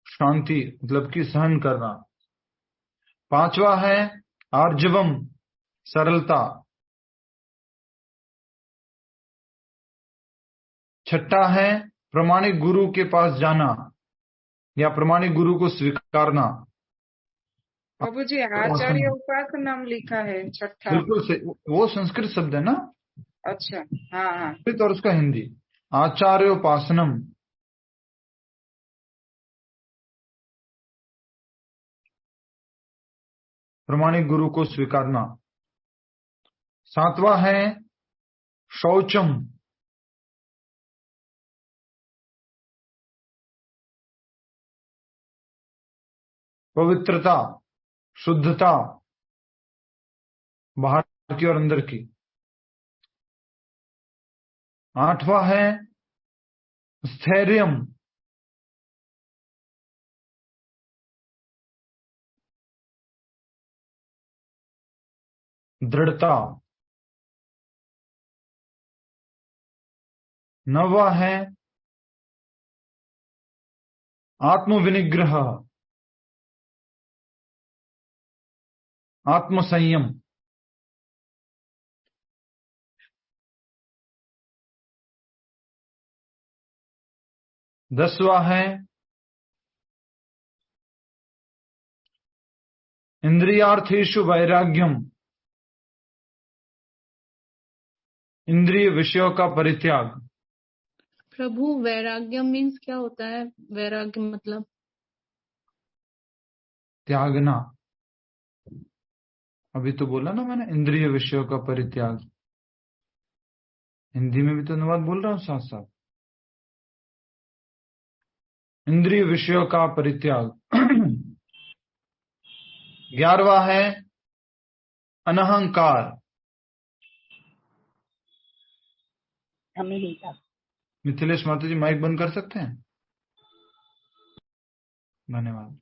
S1: शांति मतलब कि सहन करना। पांचवा है आर्जवम, सरलता। छठा है प्रमाणिक गुरु के पास जाना या प्रमाणिक गुरु को स्वीकारना।
S3: प्रभु जी आचार्य उपासना लिखा है छठा।
S1: बिल्कुल से, वो संस्कृत शब्द है ना?
S3: अच्छा, हाँ।
S1: और उसका हिंदी आचार्योपासनम। प्रमाणिक गुरु को स्वीकारना। 7वां है शौचम, पवित्रता, शुद्धता, बाहर की और अंदर की। 8वां है स्थैर्यम, दृढ़ता। 9वां है आत्मविनिग्रह, आत्मसंयम। 10वां है इंद्रियार्थेषु वैराग्यम, इंद्रिय विषयों का परित्याग।
S5: प्रभु वैराग्य मीन्स क्या होता है? वैराग्य मतलब
S1: त्यागना। अभी तो बोला ना मैंने, इंद्रिय विषयों का परित्याग। हिंदी में भी तो अनुवाद बोल रहा हूं साथ साथ। इंद्रिय विषयों का परित्याग। 11वां है अनहंकार। मिथिलेश माता जी माइक बंद कर सकते हैं? धन्यवाद।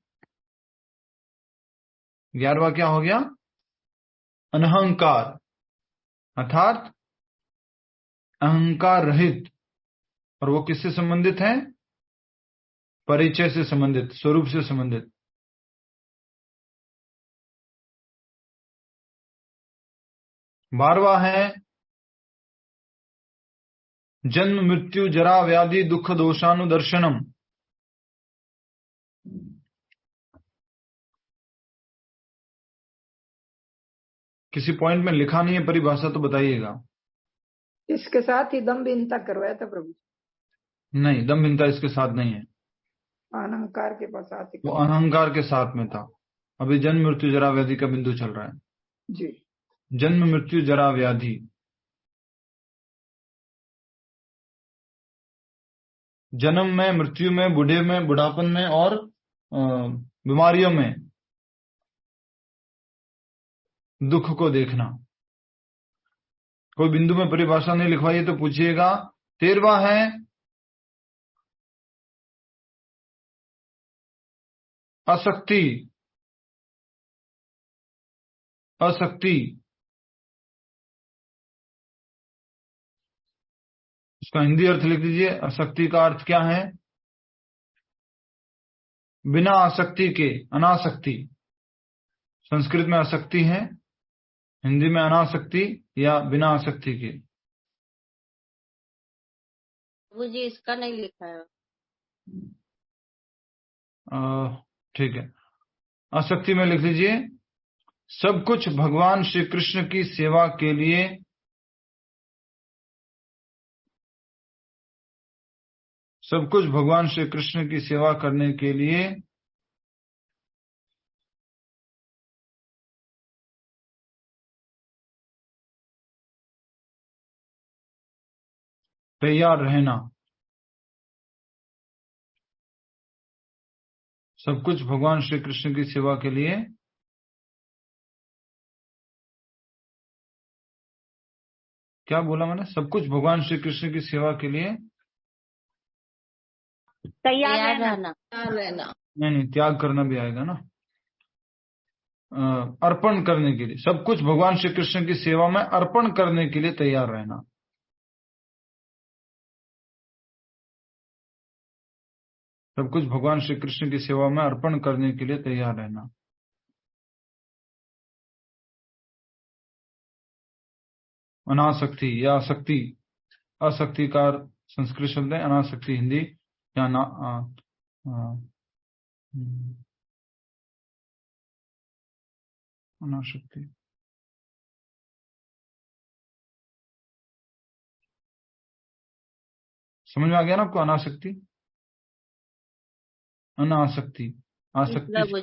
S1: 11वां क्या हो गया? अनहंकार, अर्थात अहंकार रहित। और वो किससे संबंधित है? परिचय से संबंधित, स्वरूप से संबंधित। 12वां है जन्म मृत्यु जरा व्याधि दुख दोषानुदर्शनम। किसी पॉइंट में लिखा नहीं है परिभाषा, तो बताइएगा।
S12: इसके साथ ही दम्भहीनता करवाया था प्रभु।
S1: नहीं, दम्भहीनता इसके साथ नहीं है,
S12: अहंकार के पास आते।
S1: वो अहंकार के साथ में था। अभी जन्म मृत्यु जरा व्याधि का बिंदु चल रहा है
S12: जी।
S1: जन्म मृत्यु जरा व्याधि। जन्म में, मृत्यु में, बूढ़े में, बुढ़ापन में और बीमारियों में दुख को देखना। कोई बिंदु में परिभाषा नहीं लिखवाइए तो पूछिएगा। 13वां है आसक्ति, आसक्ति। इसका हिंदी अर्थ लिख दीजिए। आसक्ति का अर्थ क्या है? बिना आसक्ति के, अनासक्ति। संस्कृत में आसक्ति है, हिंदी में अनासक्ति या बिना आसक्ति के।
S6: वो जी इसका नहीं लिखा है।
S1: ठीक है, आसक्ति में लिख लीजिए सब कुछ भगवान श्री कृष्ण की सेवा के लिए सब कुछ भगवान श्री कृष्ण की सेवा करने के लिए तैयार रहना। सब कुछ भगवान श्री कृष्ण की सेवा के लिए क्या बोला मैंने? सब कुछ भगवान श्री कृष्ण की सेवा के लिए
S6: तैयार रहना।
S1: नहीं, त्याग करना भी आएगा ना। अर्पण करने के लिए, सब कुछ भगवान श्री कृष्ण की सेवा में अर्पण करने के लिए तैयार रहना। सब कुछ भगवान श्री कृष्ण की सेवा में अर्पण करने के लिए तैयार रहना। अनासक्ति या आसक्ति, आसक्ति का संस्कृत शब्द है, अनासक्ति हिंदी या अनासक्ति। समझ में आ गया ना आपको? अनासक्ति, अनासक्ति, आसक्ति।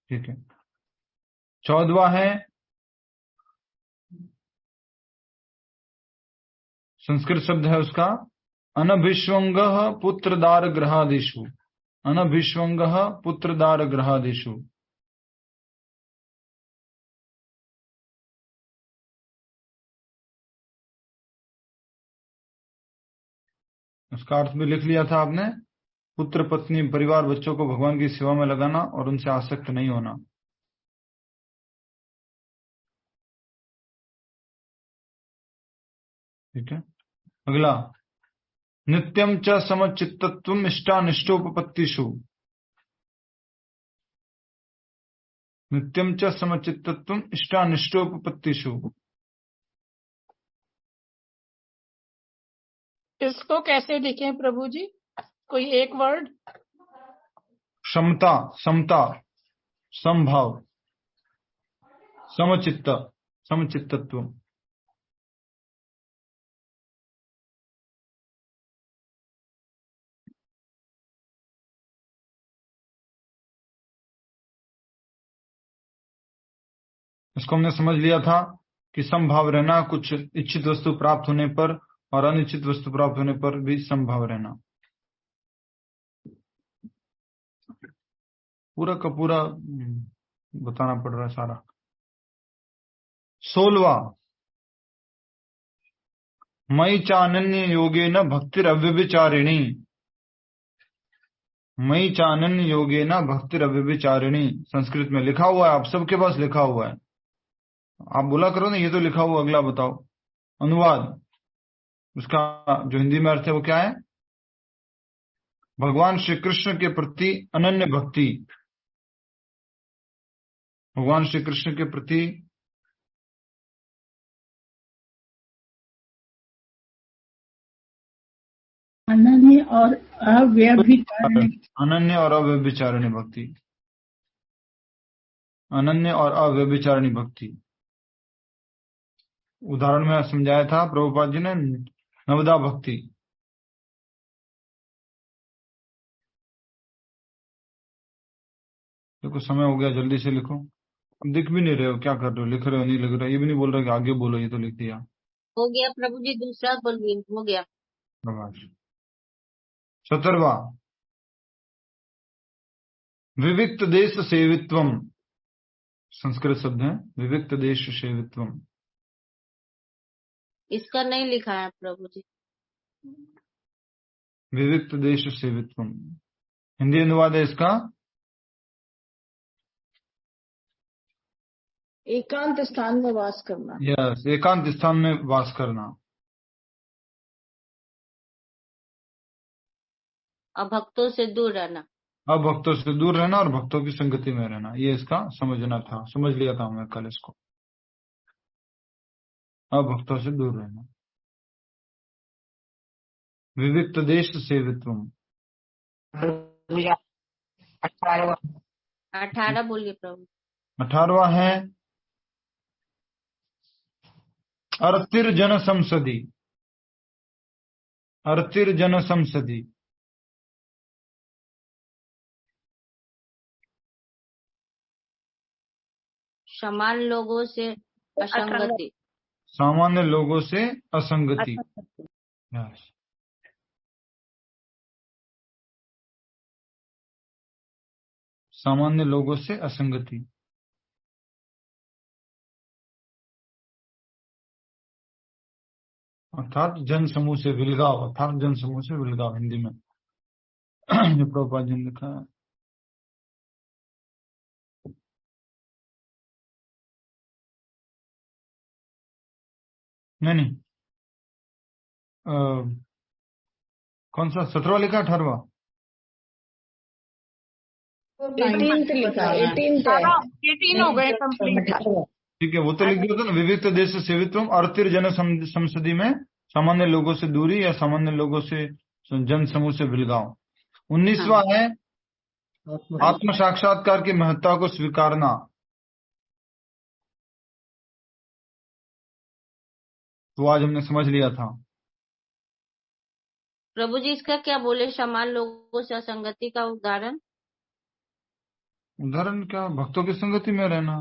S1: ठीक है। 14वां है संस्कृत शब्द है उसका अनभिष्वंग पुत्रदार ग्रहादिषु। अनभिष्वंग पुत्रदार ग्रहादिषु। उसका अर्थ भी लिख लिया था आपने। पुत्र पत्नी परिवार बच्चों को भगवान की सेवा में लगाना और उनसे आसक्त नहीं होना। ठीक है। अगला नित्यम च समचित्तत्वम इष्टानिष्टोपपत्तिषु। नित्यम च समचित्तत्वम इष्टानिष्टोपपत्तिषु।
S10: इसको कैसे लिखें प्रभु जी? कोई एक वर्ड?
S1: क्षमता, समता, समभाव, समचित्त, समचित्तत्व। इसको हमने समझ लिया था कि समभाव रहना, कुछ इच्छित वस्तु प्राप्त होने पर और अनिश्चित वस्तु प्राप्त होने पर भी समभाव रहना। पूरा का पूरा बताना पड़ रहा है सारा। 16वां मयि चानन्य योगेन भक्तिर अव्यभिचारिणी। मयि चानन्य योगेन भक्तिर अव्यभिचारिणी संस्कृत में लिखा हुआ है, आप सबके पास लिखा हुआ है। आप बोला करो ना, ये तो लिखा हुआ, अगला बताओ अनुवाद। उसका जो हिंदी में अर्थ है वो क्या है? भगवान श्री कृष्ण के प्रति अनन्य भक्ति। भगवान श्री कृष्ण के प्रति
S11: अनन्य और अव्यभिचारिणी।
S1: अनन्य और अव्यभिचारिणी भक्ति। अनन्य और अव्यभिचारिणी भक्ति। उदाहरण में समझाया था प्रभुपाद जी ने, नवदा भक्ति। देखो समय हो गया, जल्दी से लिखो। अब दिख भी नहीं रहे हो, क्या कर रहे हो? लिख रहे हो, नहीं लिख रहे हो? ये भी नहीं बोल रहे कि आगे बोलो, ये तो लिख दिया।
S5: हो गया प्रभु जी, दूसरा बोलिए। हो गया।
S1: प्रभाष। 17वां विविक्त देश सेवित्वम। संस्कृत शब्द है विविक्त देश सेवित्वम।
S5: इसका नहीं लिखा है प्रभु जी।
S1: विविक्त देश सेवित्वम हिंदी अनुवाद है इसका
S11: एकांत स्थान में वास करना।
S1: यस, एकांत स्थान में वास करना।
S5: और भक्तों से दूर रहना।
S1: अब भक्तों से दूर रहना और भक्तों की संगति में रहना, ये इसका समझना था। समझ लिया था मैं कल इसको। अब भक्तों से दूर रहना। विविक्त देश सेवित्वम।
S5: 18 बोलिए प्रभु।
S1: 18वां है अर्तिर्जन संसदी। अर्तिर्जन संसदी।
S5: समान लोगों से असंगति।
S1: सामान्य लोगों से असंगति। यस। सामान्य लोगों से असंगति। अर्थात जन समूह से विलगाव। अर्थात जन समूह से विलगाव हिंदी में जो प्रभुपाद जी ने लिखा है। नहीं नहीं, कौन सा 17वां लिखा 18वां?
S11: 18th लिखा है।
S10: 18 हो गए कंप्लीट।
S1: ठीक है, वो तो लिख दिया था ना, विविक्त देश सेवित्वम। अर्तिर्जन संसदी में सामान्य लोगों से दूरी या सामान्य लोगों से जन समूह से विलगाव। 19वां है आत्म साक्षात्कार की महत्ता को स्वीकारना। तो आज हमने समझ लिया था।
S5: प्रभु जी इसका क्या बोले? समान लोगों से असंगति का उदाहरण।
S1: उदाहरण क्या? भक्तों की संगति में रहना।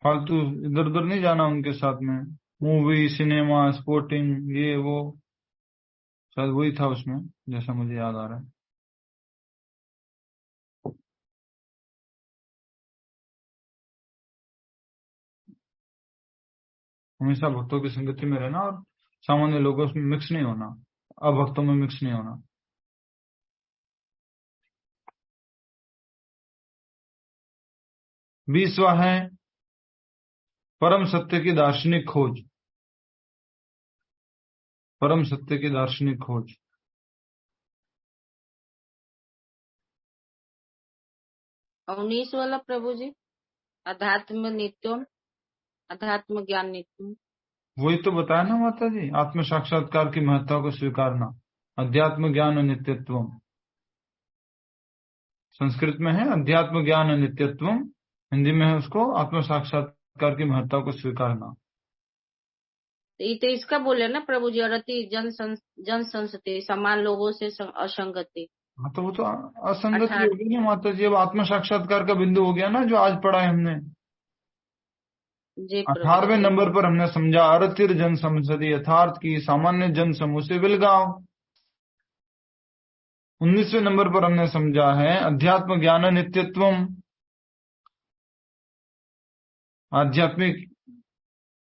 S1: फालतू इधर उधर नहीं जाना उनके साथ में, मूवी सिनेमा स्पोर्टिंग ये वो, शायद वही था उसमें जैसा मुझे याद आ रहा है। हमेशा भक्तों की संगति में रहना और सामान्य लोगों में मिक्स नहीं होना, अभक्तों में मिक्स नहीं होना। 20वां है परम सत्य की दार्शनिक खोज। परम सत्य की दार्शनिक खोज।
S5: 19 वाला प्रभु जी, अध्यात्म नित्यम, अध्यात्म ज्ञान नित्यम।
S1: वही तो बताया ना माता जी, आत्म साक्षात्कार की महत्ता को स्वीकारना, अध्यात्म ज्ञान और नित्यत्व। संस्कृत में है अध्यात्म ज्ञान और नित्यत्व, हिंदी में है उसको आत्म साक्षात्कार की महत्ता को स्वीकारना।
S5: ये तो इसका बोले ना प्रभु जी, और अति जन संसति, समान लोगों से असंगति।
S1: हाँ तो वो तो असंगति
S5: अर्थात
S1: होगी ना माता जी, अब आत्म साक्षात्कार का बिंदु हो गया ना जो आज पढ़ा है हमने।
S5: जी प्रभु
S1: 18वें
S5: जी।
S1: नंबर पर हमने समझा अरतिर जन संसदी, यथार्थ की सामान्य जन समूह से विलगाव। 19वें नंबर पर हमने समझा है अध्यात्म ज्ञान नित्यत्वम, आध्यात्मिक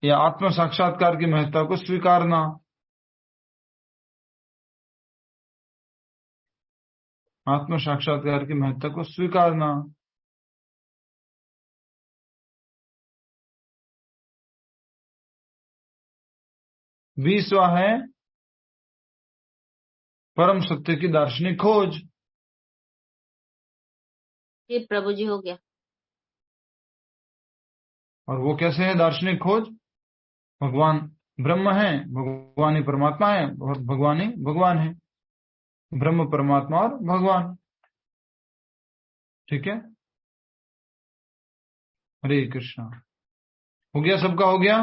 S1: या आत्म साक्षात्कार की महत्ता को स्वीकारना। आत्म साक्षात्कार की महत्ता को स्वीकारना। बीसवां है परम सत्य की दार्शनिक खोज।
S5: जी प्रभु जी हो गया।
S1: और वो कैसे है दार्शनिक खोज? भगवान ब्रह्म है, भगवान ही परमात्मा है और भगवान ही भगवान है। ब्रह्म परमात्मा और भगवान। ठीक है, हरे कृष्णा। हो गया, सबका हो गया।